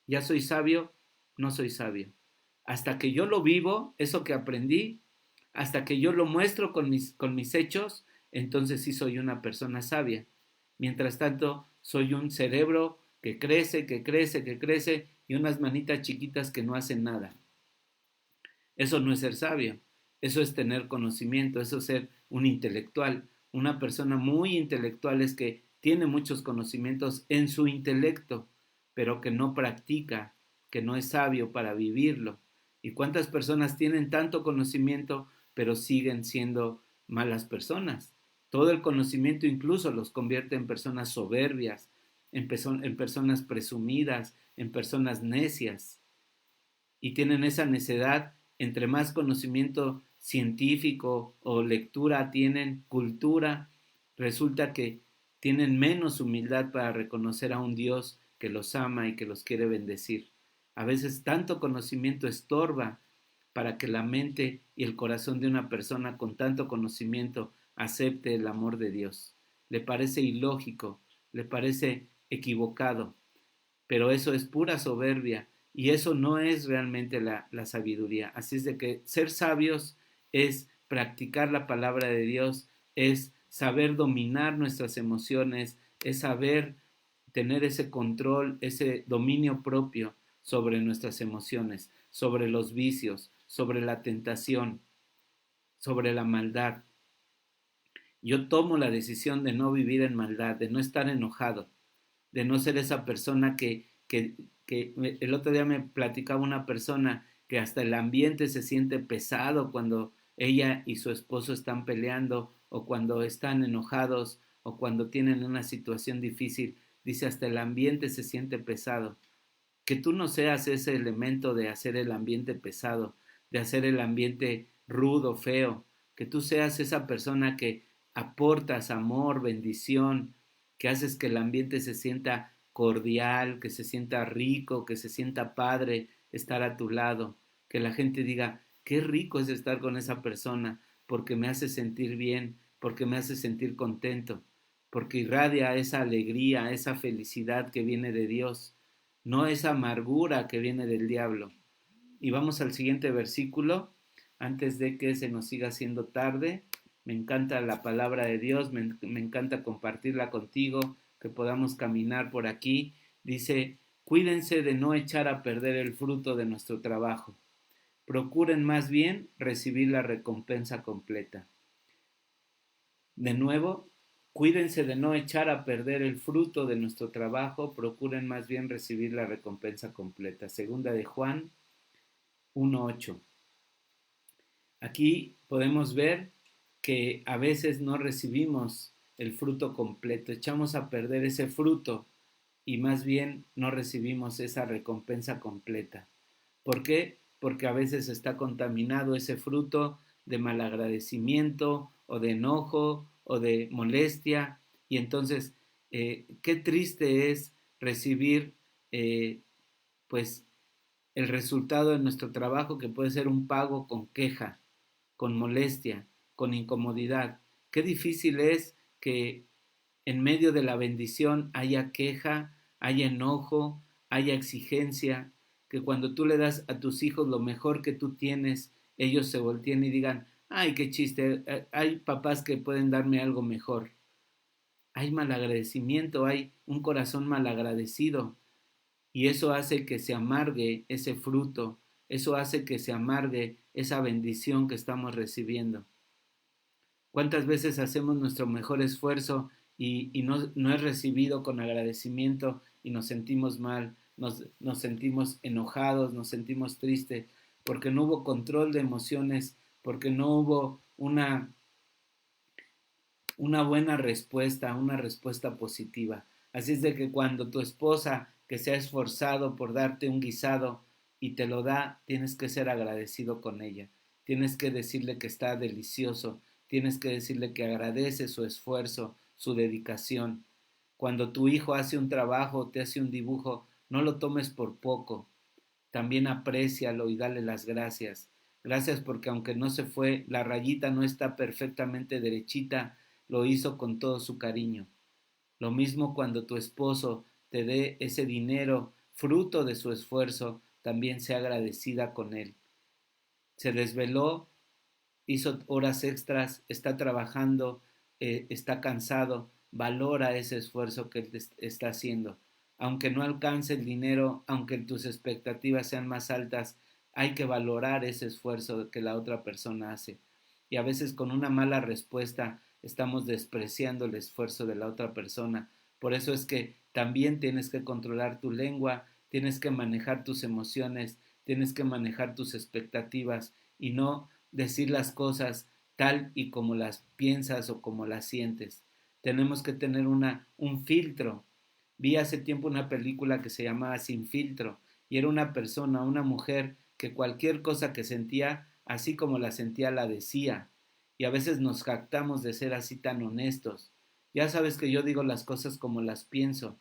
Ya soy sabio, no soy sabio. Hasta que yo lo vivo, eso que aprendí, hasta que yo lo muestro con mis hechos, entonces sí soy una persona sabia. Mientras tanto, soy un cerebro que crece, que crece, que crece y unas manitas chiquitas que no hacen nada. Eso no es ser sabio, eso es tener conocimiento, eso es ser un intelectual. Una persona muy intelectual es que tiene muchos conocimientos en su intelecto, pero que no practica, que no es sabio para vivirlo. ¿Y cuántas personas tienen tanto conocimiento, pero siguen siendo malas personas? Todo el conocimiento incluso los convierte en personas soberbias, en personas presumidas, en personas necias y tienen esa necedad, entre más conocimiento científico o lectura tienen, cultura, resulta que tienen menos humildad para reconocer a un Dios que los ama y que los quiere bendecir. A veces tanto conocimiento estorba para que la mente y el corazón de una persona con tanto conocimiento acepte el amor de Dios. Le parece ilógico, le parece equivocado, pero eso es pura soberbia y eso no es realmente la sabiduría. Así es de que ser sabios es practicar la palabra de Dios, es saber dominar nuestras emociones, es saber tener ese control, ese dominio propio sobre nuestras emociones, sobre los vicios, sobre la tentación, sobre la maldad. Yo tomo la decisión de no vivir en maldad, de no estar enojado, de no ser esa persona que el otro día me platicaba una persona que hasta el ambiente se siente pesado cuando ella y su esposo están peleando o cuando están enojados o cuando tienen una situación difícil. Dice, hasta el ambiente se siente pesado. Que tú no seas ese elemento de hacer el ambiente pesado, de hacer el ambiente rudo, feo, que tú seas esa persona que aportas amor, bendición, que haces que el ambiente se sienta cordial, que se sienta rico, que se sienta padre estar a tu lado, que la gente diga, qué rico es estar con esa persona, porque me hace sentir bien, porque me hace sentir contento, porque irradia esa alegría, esa felicidad que viene de Dios, no esa amargura que viene del diablo. Y vamos al siguiente versículo, antes de que se nos siga haciendo tarde. Me encanta la palabra de Dios, me encanta compartirla contigo, que podamos caminar por aquí. Dice, cuídense de no echar a perder el fruto de nuestro trabajo. Procuren más bien recibir la recompensa completa. De nuevo, cuídense de no echar a perder el fruto de nuestro trabajo, procuren más bien recibir la recompensa completa. Segunda de Juan 1:8. Aquí podemos ver que a veces no recibimos el fruto completo, echamos a perder ese fruto y más bien no recibimos esa recompensa completa. ¿Por qué? Porque a veces está contaminado ese fruto de malagradecimiento o de enojo o de molestia y entonces qué triste es recibir eh, pues el resultado de nuestro trabajo que puede ser un pago con queja, con molestia, con incomodidad. Qué difícil es que en medio de la bendición haya queja, haya enojo, haya exigencia, que cuando tú le das a tus hijos lo mejor que tú tienes, ellos se volteen y digan, ay, qué chiste, hay papás que pueden darme algo mejor. Hay malagradecimiento, hay un corazón malagradecido y eso hace que se amargue ese fruto, eso hace que se amargue esa bendición que estamos recibiendo. ¿Cuántas veces hacemos nuestro mejor esfuerzo y no es recibido con agradecimiento y nos sentimos mal, nos sentimos enojados, nos sentimos tristes, porque no hubo control de emociones, porque no hubo una buena respuesta, una respuesta positiva? Así es de que cuando tu esposa que se ha esforzado por darte un guisado y te lo da, tienes que ser agradecido con ella. Tienes que decirle que está delicioso, tienes que decirle que agradece su esfuerzo, su dedicación. Cuando tu hijo hace un trabajo, te hace un dibujo, no lo tomes por poco. También aprécialo y dale las gracias. Gracias porque aunque no se fue, la rayita no está perfectamente derechita, lo hizo con todo su cariño. Lo mismo cuando tu esposo te dé ese dinero, fruto de su esfuerzo, también sea agradecida con él. Se desveló, hizo horas extras, está trabajando, está cansado, valora ese esfuerzo que él está haciendo. Aunque no alcance el dinero, aunque tus expectativas sean más altas, hay que valorar ese esfuerzo que la otra persona hace. Y a veces con una mala respuesta estamos despreciando el esfuerzo de la otra persona. Por eso es que también tienes que controlar tu lengua, tienes que manejar tus emociones, tienes que manejar tus expectativas y no decir las cosas tal y como las piensas o como las sientes. Tenemos que tener un filtro. Vi hace tiempo una película que se llamaba Sin Filtro y era una persona, una mujer que cualquier cosa que sentía, así como la sentía, la decía. Y a veces nos jactamos de ser así tan honestos. Ya sabes que yo digo las cosas como las pienso.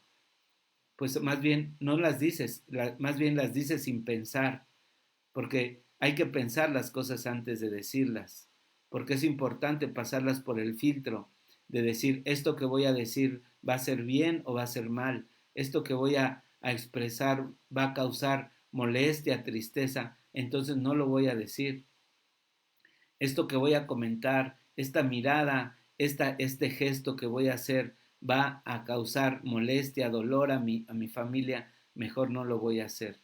Pues más bien no las dices, más bien las dices sin pensar, porque hay que pensar las cosas antes de decirlas, porque es importante pasarlas por el filtro de decir esto que voy a decir va a ser bien o va a ser mal, esto que voy a expresar va a causar molestia, tristeza, entonces no lo voy a decir. Esto que voy a comentar, esta mirada, este gesto que voy a hacer va a causar molestia, dolor a mi familia, mejor no lo voy a hacer.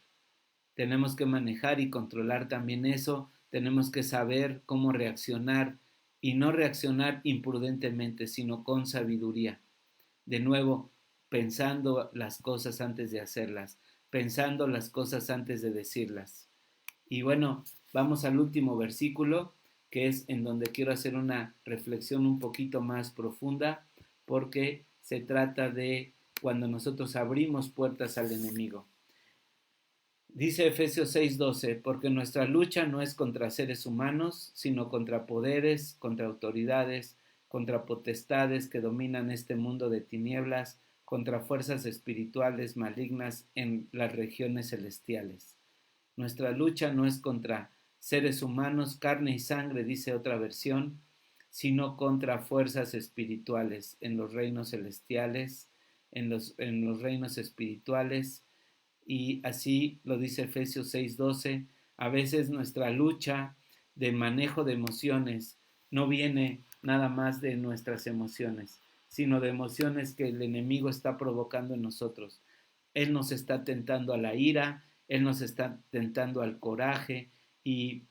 Tenemos que manejar y controlar también eso, tenemos que saber cómo reaccionar y no reaccionar imprudentemente, sino con sabiduría. De nuevo, pensando las cosas antes de hacerlas, pensando las cosas antes de decirlas. Y bueno, vamos al último versículo, que es en donde quiero hacer una reflexión un poquito más profunda, porque se trata de cuando nosotros abrimos puertas al enemigo. Dice Efesios 6:12, porque nuestra lucha no es contra seres humanos, sino contra poderes, contra autoridades, contra potestades que dominan este mundo de tinieblas, contra fuerzas espirituales malignas en las regiones celestiales. Nuestra lucha no es contra seres humanos, carne y sangre, dice otra versión, sino contra fuerzas espirituales en los reinos celestiales, en los reinos espirituales, y así lo dice Efesios 6:12, a veces nuestra lucha de manejo de emociones no viene nada más de nuestras emociones, sino de emociones que el enemigo está provocando en nosotros. Él nos está tentando a la ira, él nos está tentando al coraje y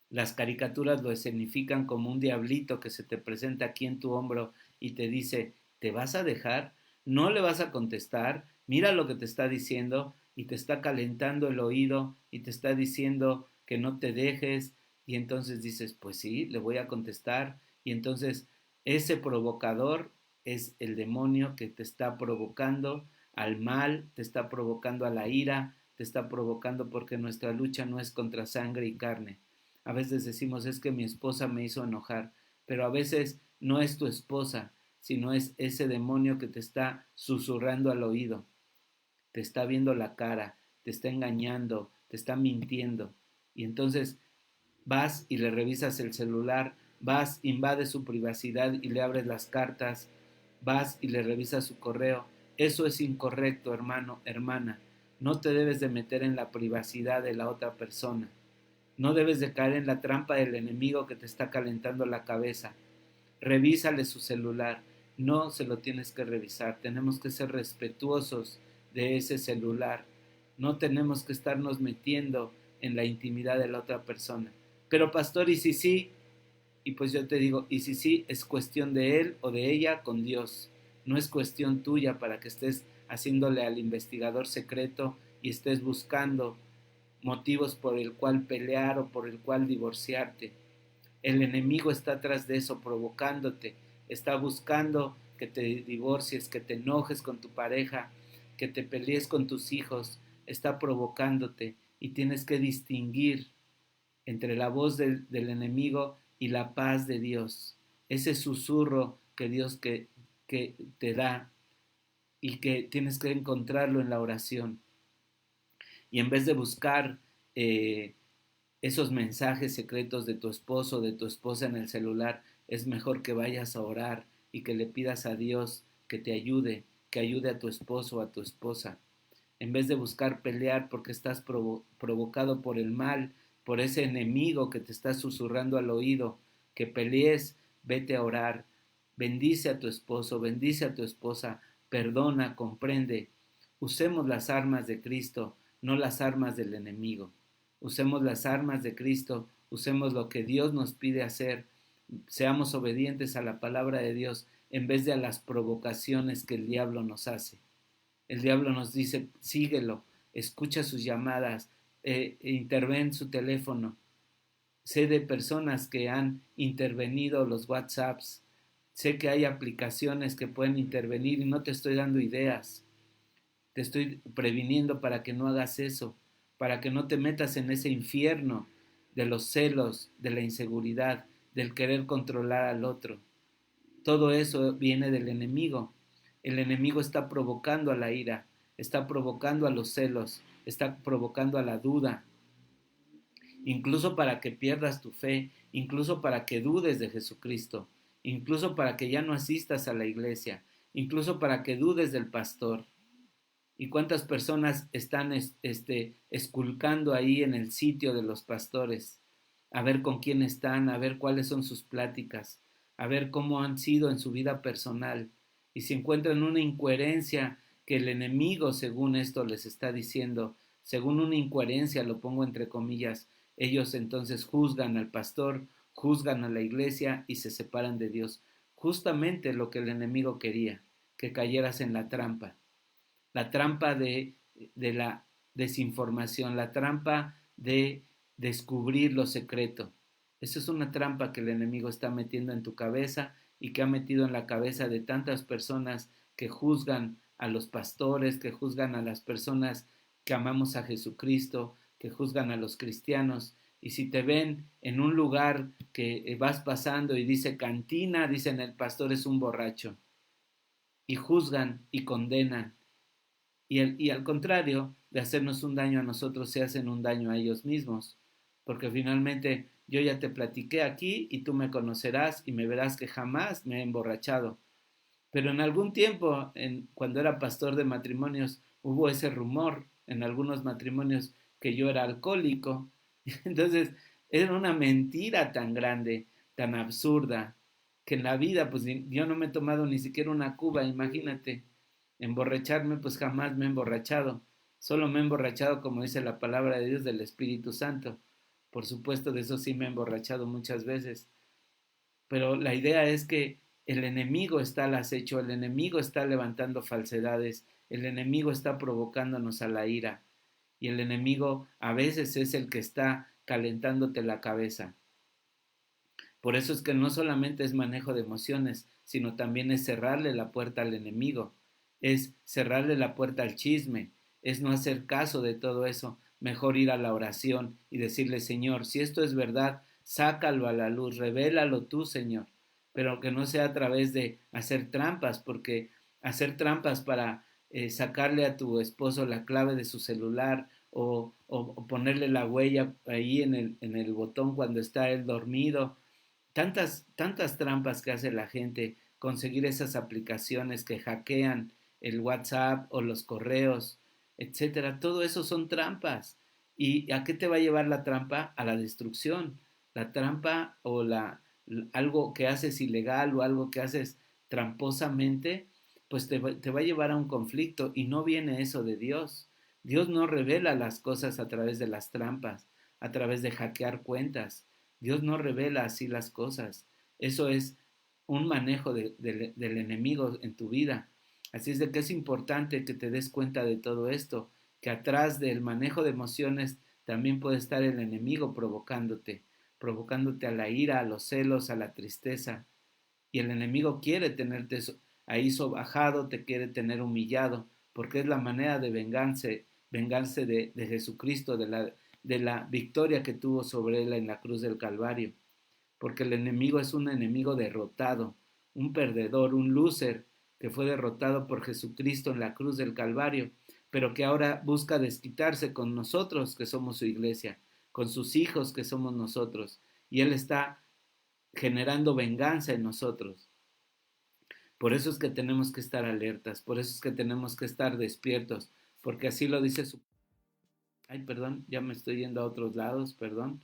las caricaturas lo escenifican como un diablito que se te presenta aquí en tu hombro y te dice, ¿te vas a dejar? ¿No le vas a contestar? Mira lo que te está diciendo y te está calentando el oído y te está diciendo que no te dejes y entonces dices, pues sí, le voy a contestar y entonces ese provocador es el demonio que te está provocando al mal, te está provocando a la ira, te está provocando porque nuestra lucha no es contra sangre y carne. A veces decimos es que mi esposa me hizo enojar, pero a veces no es tu esposa, sino es ese demonio que te está susurrando al oído, te está viendo la cara, te está engañando, te está mintiendo. Y entonces vas y le revisas el celular, vas, invades su privacidad y le abres las cartas, vas y le revisas su correo. Eso es incorrecto, hermano, hermana. No te debes de meter en la privacidad de la otra persona. No debes de caer en la trampa del enemigo que te está calentando la cabeza. Revísale su celular. No se lo tienes que revisar. Tenemos que ser respetuosos de ese celular. No tenemos que estarnos metiendo en la intimidad de la otra persona. Pero pastor, ¿y si sí? Y pues yo te digo, y si sí, es cuestión de él o de ella con Dios. No es cuestión tuya para que estés haciéndole al investigador secreto y estés buscando motivos por el cual pelear o por el cual divorciarte. El enemigo está atrás de eso, provocándote, está buscando que te divorcies, que te enojes con tu pareja, que te pelees con tus hijos, está provocándote y tienes que distinguir entre la voz del enemigo y la paz de Dios. Ese susurro que Dios que te da y que tienes que encontrarlo en la oración. Y en vez de buscar esos mensajes secretos de tu esposo o de tu esposa en el celular, es mejor que vayas a orar y que le pidas a Dios que te ayude, que ayude a tu esposo o a tu esposa. En vez de buscar pelear porque estás provocado por el mal, por ese enemigo que te está susurrando al oído, que pelees, vete a orar, bendice a tu esposo, bendice a tu esposa, perdona, comprende. Usemos las armas de Cristo, no las armas del enemigo. Usemos las armas de Cristo, usemos lo que Dios nos pide hacer, seamos obedientes a la palabra de Dios en vez de a las provocaciones que el diablo nos hace. El diablo nos dice, síguelo, escucha sus llamadas, interven su teléfono. Sé de personas que han intervenido los WhatsApps, sé que hay aplicaciones que pueden intervenir y no te estoy dando ideas, te estoy previniendo para que no hagas eso, para que no te metas en ese infierno de los celos, de la inseguridad, del querer controlar al otro. Todo eso viene del enemigo. El enemigo está provocando a la ira, está provocando a los celos, está provocando a la duda, incluso para que pierdas tu fe, incluso para que dudes de Jesucristo, incluso para que ya no asistas a la iglesia, incluso para que dudes del pastor. ¿Y cuántas personas están esculcando ahí en el sitio de los pastores? A ver con quién están, a ver cuáles son sus pláticas, a ver cómo han sido en su vida personal. Y si encuentran una incoherencia que el enemigo, según esto, les está diciendo, según una incoherencia, lo pongo entre comillas, ellos entonces juzgan al pastor, juzgan a la iglesia y se separan de Dios. Justamente lo que el enemigo quería, que cayeras en la trampa de la desinformación, la trampa de descubrir lo secreto. Esa es una trampa que el enemigo está metiendo en tu cabeza y que ha metido en la cabeza de tantas personas que juzgan a los pastores, que juzgan a las personas que amamos a Jesucristo, que juzgan a los cristianos. Y si te ven en un lugar que vas pasando y dice cantina, dicen el pastor es un borracho. Y juzgan y condenan y al contrario de hacernos un daño a nosotros, se hacen un daño a ellos mismos. Porque finalmente yo ya te platiqué aquí y tú me conocerás y me verás que jamás me he emborrachado. Pero en algún tiempo, cuando era pastor de matrimonios, hubo ese rumor en algunos matrimonios que yo era alcohólico. Entonces, era una mentira tan grande, tan absurda, que en la vida, pues yo no me he tomado ni siquiera una cuba, imagínate. Emborracharme, pues jamás me he emborrachado. Solo me he emborrachado, como dice la palabra de Dios, del Espíritu Santo. Por supuesto, de eso sí me he emborrachado muchas veces. Pero la idea es que el enemigo está al acecho, el enemigo está levantando falsedades, el enemigo está provocándonos a la ira. Y el enemigo a veces es el que está calentándote la cabeza. Por eso es que no solamente es manejo de emociones, sino también es cerrarle la puerta al enemigo, es cerrarle la puerta al chisme, es no hacer caso de todo eso, mejor ir a la oración y decirle, Señor, si esto es verdad, sácalo a la luz, revélalo tú, Señor, pero que no sea a través de hacer trampas, porque hacer trampas para sacarle a tu esposo la clave de su celular o ponerle la huella ahí en el botón cuando está él dormido, tantas trampas que hace la gente, conseguir esas aplicaciones que hackean el WhatsApp o los correos, etcétera. Todo eso son trampas. ¿Y a qué te va a llevar la trampa? A la destrucción. La trampa o algo que haces ilegal o algo que haces tramposamente, pues te va a llevar a un conflicto y no viene eso de Dios. Dios no revela las cosas a través de las trampas, a través de hackear cuentas. Dios no revela así las cosas. Eso es un manejo del enemigo en tu vida. Así es de que es importante que te des cuenta de todo esto, que atrás del manejo de emociones también puede estar el enemigo provocándote a la ira, a los celos, a la tristeza. Y el enemigo quiere tenerte ahí sobajado, te quiere tener humillado, porque es la manera de vengarse de Jesucristo, de la victoria que tuvo sobre él en la cruz del Calvario, porque el enemigo es un enemigo derrotado, un perdedor, un loser, que fue derrotado por Jesucristo en la cruz del Calvario, pero que ahora busca desquitarse con nosotros, que somos su iglesia, con sus hijos, que somos nosotros, y él está generando venganza en nosotros. Por eso es que tenemos que estar alertas, por eso es que tenemos que estar despiertos, porque así lo dice su... Ay, perdón, ya me estoy yendo a otros lados, perdón.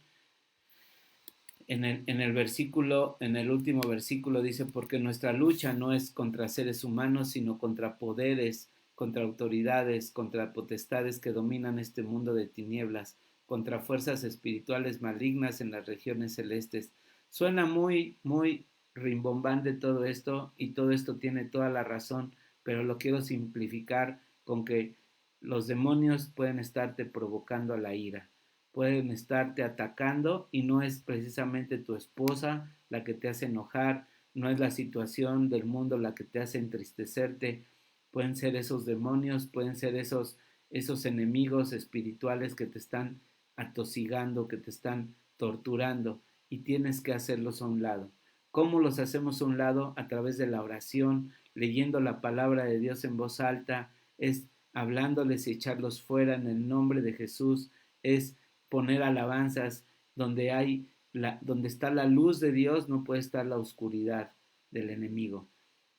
En el último versículo dice, porque nuestra lucha no es contra seres humanos, sino contra poderes, contra autoridades, contra potestades que dominan este mundo de tinieblas, contra fuerzas espirituales malignas en las regiones celestes. Suena muy rimbombante todo esto, y todo esto tiene toda la razón, pero lo quiero simplificar con que los demonios pueden estarte provocando a la ira, pueden estarte atacando, y no es precisamente tu esposa la que te hace enojar, no es la situación del mundo la que te hace entristecerte, pueden ser esos demonios, pueden ser esos enemigos espirituales que te están atosigando, que te están torturando, y tienes que hacerlos a un lado. ¿Cómo los hacemos a un lado? A través de la oración, leyendo la palabra de Dios en voz alta, es hablándoles y echarlos fuera en el nombre de Jesús, es poner alabanzas donde está la luz de Dios, no puede estar la oscuridad del enemigo.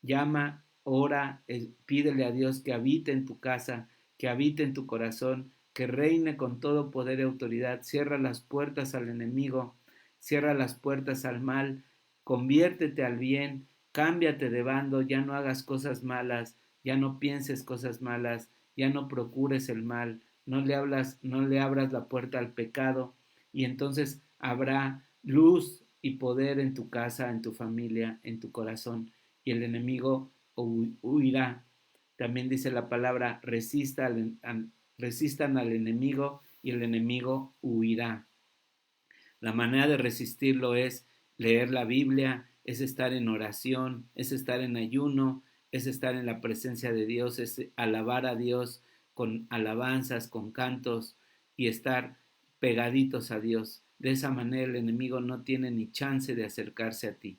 Llama, ora, pídele a Dios que habite en tu casa, que habite en tu corazón, que reine con todo poder y autoridad. Cierra las puertas al enemigo, cierra las puertas al mal, conviértete al bien, cámbiate de bando, ya no hagas cosas malas, ya no pienses cosas malas, ya no procures el mal, no le abras la puerta al pecado, y entonces habrá luz y poder en tu casa, en tu familia, en tu corazón, y el enemigo huirá. También dice la palabra, resistan al enemigo y el enemigo huirá. La manera de resistirlo es leer la Biblia, es estar en oración, es estar en ayuno, es estar en la presencia de Dios, es alabar a Dios con alabanzas, con cantos, y estar pegaditos a Dios. De esa manera el enemigo no tiene ni chance de acercarse a ti.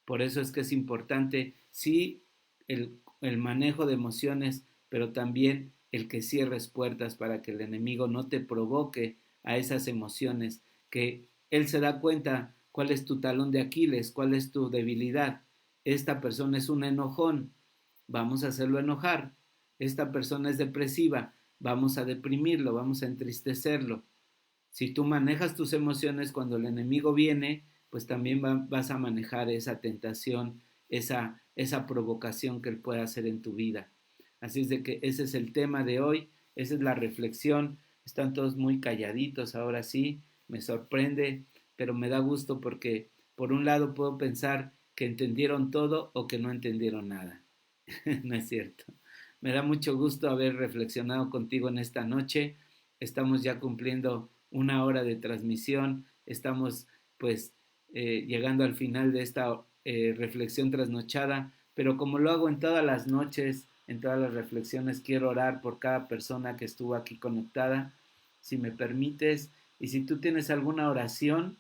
Por eso es que es importante, sí, el manejo de emociones, pero también el que cierres puertas para que el enemigo no te provoque a esas emociones, que él se da cuenta cuál es tu talón de Aquiles, cuál es tu debilidad. Esta persona es un enojón, vamos a hacerlo enojar. Esta persona es depresiva, vamos a deprimirlo, vamos a entristecerlo. Si tú manejas tus emociones cuando el enemigo viene, pues también vas a manejar esa tentación, esa provocación que él puede hacer en tu vida. Así es de que ese es el tema de hoy, esa es la reflexión. Están todos muy calladitos ahora sí, me sorprende, pero me da gusto porque por un lado puedo pensar que entendieron todo o que no entendieron nada. No es cierto. Me da mucho gusto haber reflexionado contigo en esta noche. Estamos ya cumpliendo una hora de transmisión. Estamos pues llegando al final de esta reflexión trasnochada, pero como lo hago en todas las noches, en todas las reflexiones, quiero orar por cada persona que estuvo aquí conectada, si me permites, y si tú tienes alguna oración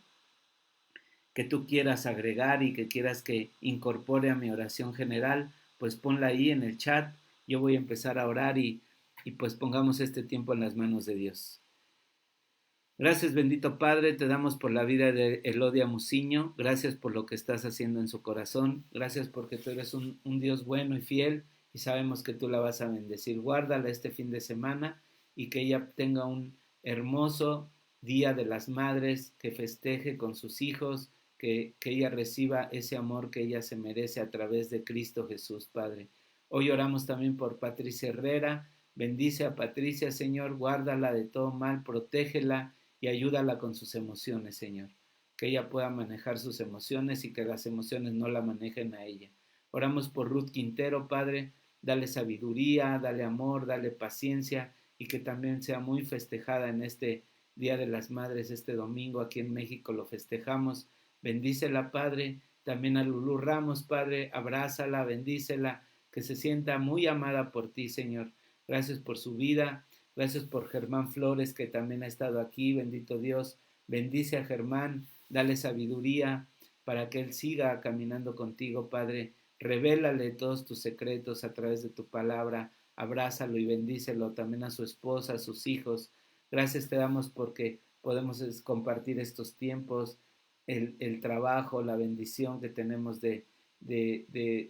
que tú quieras agregar y que quieras que incorpore a mi oración general, pues ponla ahí en el chat. Yo voy a empezar a orar y pues pongamos este tiempo en las manos de Dios. Gracias, bendito Padre, te damos por la vida de Elodia Muciño, gracias por lo que estás haciendo en su corazón, gracias porque tú eres un Dios bueno y fiel, y sabemos que tú la vas a bendecir. Guárdala este fin de semana y que ella tenga un hermoso Día de las Madres, que festeje con sus hijos, que ella reciba ese amor que ella se merece a través de Cristo Jesús, Padre. Hoy oramos también por Patricia Herrera. Bendice a Patricia, Señor, guárdala de todo mal, protégela y ayúdala con sus emociones, Señor. Que ella pueda manejar sus emociones y que las emociones no la manejen a ella. Oramos por Ruth Quintero, Padre. Dale sabiduría, dale amor, dale paciencia, y que también sea muy festejada en este Día de las Madres, este domingo. Aquí en México lo festejamos. Bendícela, Padre. También a Lulú Ramos, Padre. Abrázala, bendícela, que se sienta muy amada por ti, Señor. Gracias por su vida. Gracias por Germán Flores, que también ha estado aquí. Bendito Dios. Bendice a Germán. Dale sabiduría para que él siga caminando contigo, Padre. Revélale todos tus secretos a través de tu palabra. Abrázalo y bendícelo también a su esposa, a sus hijos. Gracias te damos porque podemos compartir estos tiempos, el trabajo, la bendición que tenemos de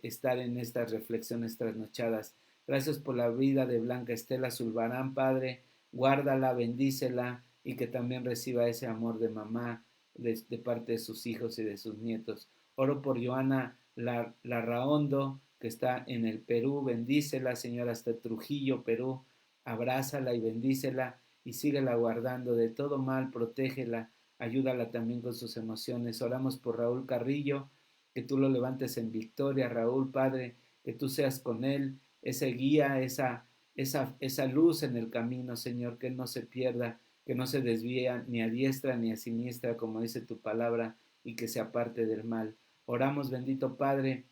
estar en estas reflexiones trasnochadas. Gracias por la vida de Blanca Estela Zulbarán, Padre. Guárdala, bendícela y que también reciba ese amor de mamá de parte de sus hijos y de sus nietos. Oro por Joana Larraondo, que está en el Perú. Bendícela, Señor, hasta Trujillo, Perú. Abrázala y bendícela y síguela guardando de todo mal, protégela, ayúdala también con sus emociones. Oramos por Raúl Carrillo, que tú lo levantes en victoria, Raúl, Padre, que tú seas con él, ese guía, esa luz en el camino, Señor, que él no se pierda, que no se desvíe ni a diestra ni a siniestra, como dice tu palabra, y que se aparte del mal. Oramos, bendito Padre,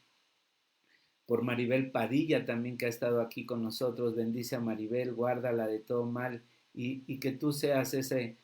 por Maribel Padilla también, que ha estado aquí con nosotros. Bendice a Maribel, guárdala de todo mal y que tú seas ese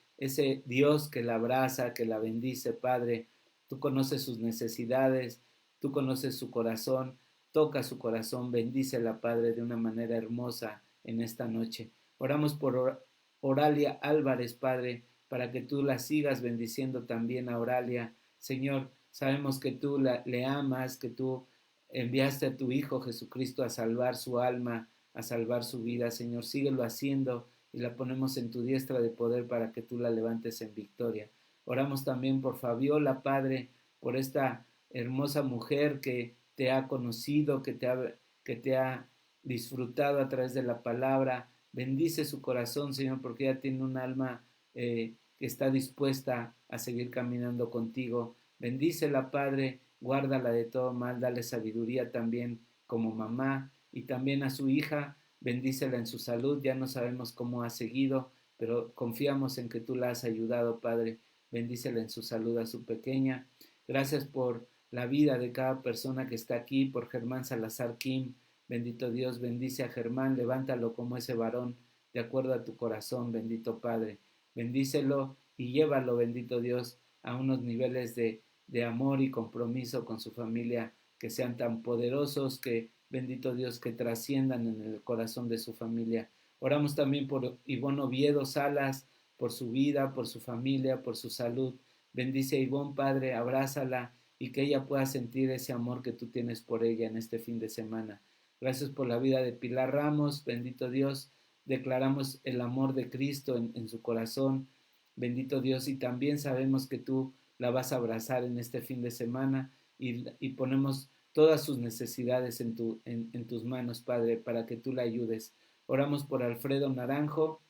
Dios que la abraza, que la bendice, Padre. Tú conoces sus necesidades, tú conoces su corazón, toca su corazón, bendícela, Padre, de una manera hermosa en esta noche. Oramos por Oralia Álvarez, Padre, para que tú la sigas bendiciendo también a Oralia. Señor, sabemos que tú le amas, que tú enviaste a tu Hijo Jesucristo a salvar su alma, a salvar su vida. Señor, síguelo haciendo y la ponemos en tu diestra de poder para que tú la levantes en victoria. Oramos también por Fabiola, Padre, por esta hermosa mujer que te ha conocido, que te ha disfrutado a través de la palabra. Bendice su corazón, Señor, porque ella tiene un alma que está dispuesta a seguir caminando contigo. Bendícela, Padre, guárdala de todo mal, dale sabiduría también como mamá y también a su hija, bendícela en su salud, ya no sabemos cómo ha seguido, pero confiamos en que tú la has ayudado, Padre, bendícela en su salud a su pequeña. Gracias por la vida de cada persona que está aquí, por Germán Salazar Kim, bendito Dios, bendice a Germán, levántalo como ese varón, de acuerdo a tu corazón, bendito Padre, bendícelo y llévalo, bendito Dios, a unos niveles de amor y compromiso con su familia que sean tan poderosos, que bendito Dios, que trasciendan en el corazón de su familia. Oramos también por Ivonne Oviedo Salas, por su vida, por su familia, por su salud. Bendice a Ivonne, Padre, abrázala y que ella pueda sentir ese amor que tú tienes por ella en este fin de semana. Gracias por la vida de Pilar Ramos, bendito Dios, declaramos el amor de Cristo en su corazón, bendito Dios, y también sabemos que tú la vas a abrazar en este fin de semana y ponemos todas sus necesidades en tus manos, Padre, para que tú la ayudes. Oramos por Alfredo Naranjo.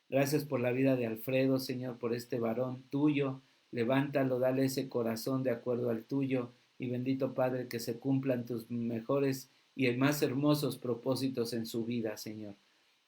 Gracias por la vida de Alfredo, Señor, por este varón tuyo. Levántalo, dale ese corazón de acuerdo al tuyo. Y bendito Padre, que se cumplan tus mejores y más hermosos propósitos en su vida, Señor.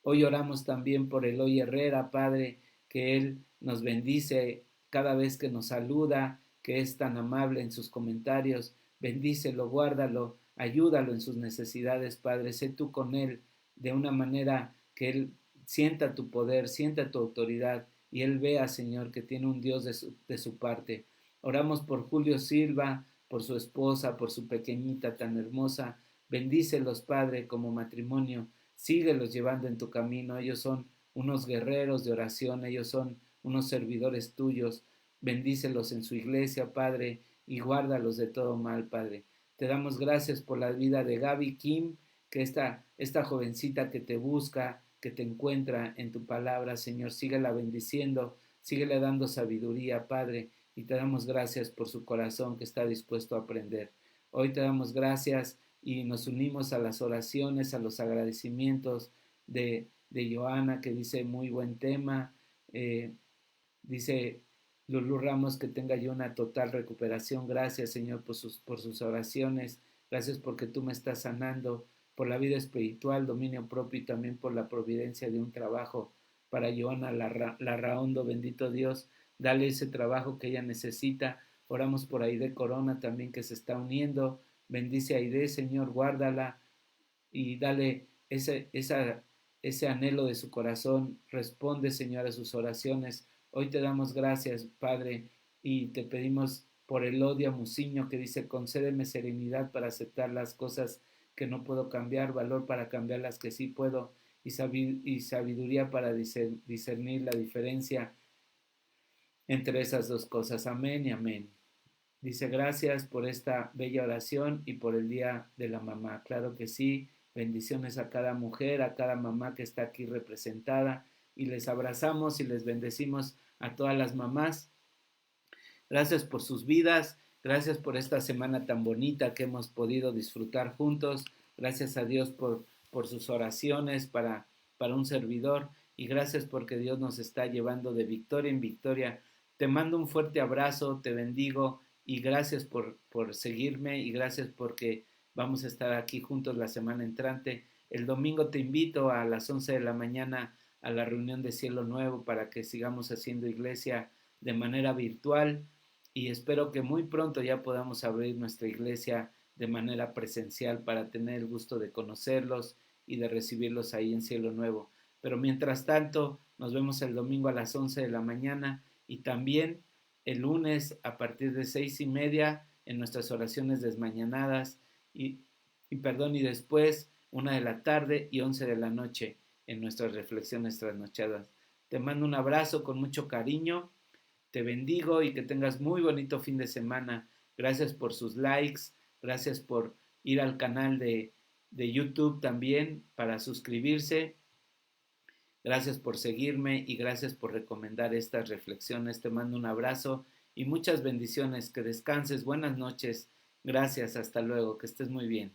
Hoy oramos también por Eloy Herrera, Padre, que Él nos bendice cada vez que nos saluda, que es tan amable en sus comentarios. Bendícelo, guárdalo, ayúdalo en sus necesidades, Padre. Sé tú con Él de una manera que Él sienta tu poder, sienta tu autoridad y Él vea, Señor, que tiene un Dios de su parte. Oramos por Julio Silva, por su esposa, por su pequeñita tan hermosa. Bendícelos, Padre, como matrimonio. Síguelos llevando en tu camino. Ellos son unos guerreros de oración, ellos son unos servidores tuyos. Bendícelos en su iglesia, Padre, y guárdalos de todo mal, Padre. Te damos gracias por la vida de Gaby Kim, que esta jovencita que te busca, que te encuentra en tu palabra, Señor, síguela bendiciendo, síguele dando sabiduría, Padre, y te damos gracias por su corazón que está dispuesto a aprender. Hoy te damos gracias y nos unimos a las oraciones, a los agradecimientos de Joana, que dice muy buen tema, dice Lulu Ramos que tenga yo una total recuperación. Gracias, Señor, por sus oraciones. Gracias porque tú me estás sanando, por la vida espiritual, dominio propio y también por la providencia de un trabajo para Joana Larraondo. Bendito Dios, dale ese trabajo que ella necesita. Oramos por Aide Corona también, que se está uniendo. Bendice a Aide, Señor, guárdala y dale ese, esa, ese anhelo de su corazón. Responde, Señor, a sus oraciones. Hoy te damos gracias, Padre, y te pedimos por Elodia Muciño, que dice: concédeme serenidad para aceptar las cosas que no puedo cambiar, valor para cambiar las que sí puedo, y sabiduría para discernir la diferencia entre esas dos cosas. Amén y amén. Dice: gracias por esta bella oración y por el Día de la Mamá. Claro que sí. Bendiciones a cada mujer, a cada mamá que está aquí representada, y les abrazamos y les bendecimos a todas las mamás. Gracias por sus vidas, gracias por esta semana tan bonita que hemos podido disfrutar juntos. Gracias a Dios por sus oraciones para un servidor, y gracias porque Dios nos está llevando de victoria en victoria. Te mando un fuerte abrazo, te bendigo, y gracias por seguirme, y gracias porque vamos a estar aquí juntos la semana entrante. El domingo te invito a las 11 de la mañana a la reunión de Cielo Nuevo para que sigamos haciendo iglesia de manera virtual, y espero que muy pronto ya podamos abrir nuestra iglesia de manera presencial para tener el gusto de conocerlos y de recibirlos ahí en Cielo Nuevo. Pero mientras tanto, nos vemos el domingo a las 11 de la mañana, y también el lunes a partir de 6:30 en nuestras oraciones desmañanadas, y después 1 de la tarde y 11 de la noche en nuestras reflexiones trasnochadas. Te mando un abrazo con mucho cariño, te bendigo y que tengas muy bonito fin de semana. Gracias por sus likes, gracias por ir al canal de YouTube también para suscribirse. Gracias por seguirme y gracias por recomendar estas reflexiones. Te mando un abrazo y muchas bendiciones. Que descanses. Buenas noches. Gracias. Hasta luego. Que estés muy bien.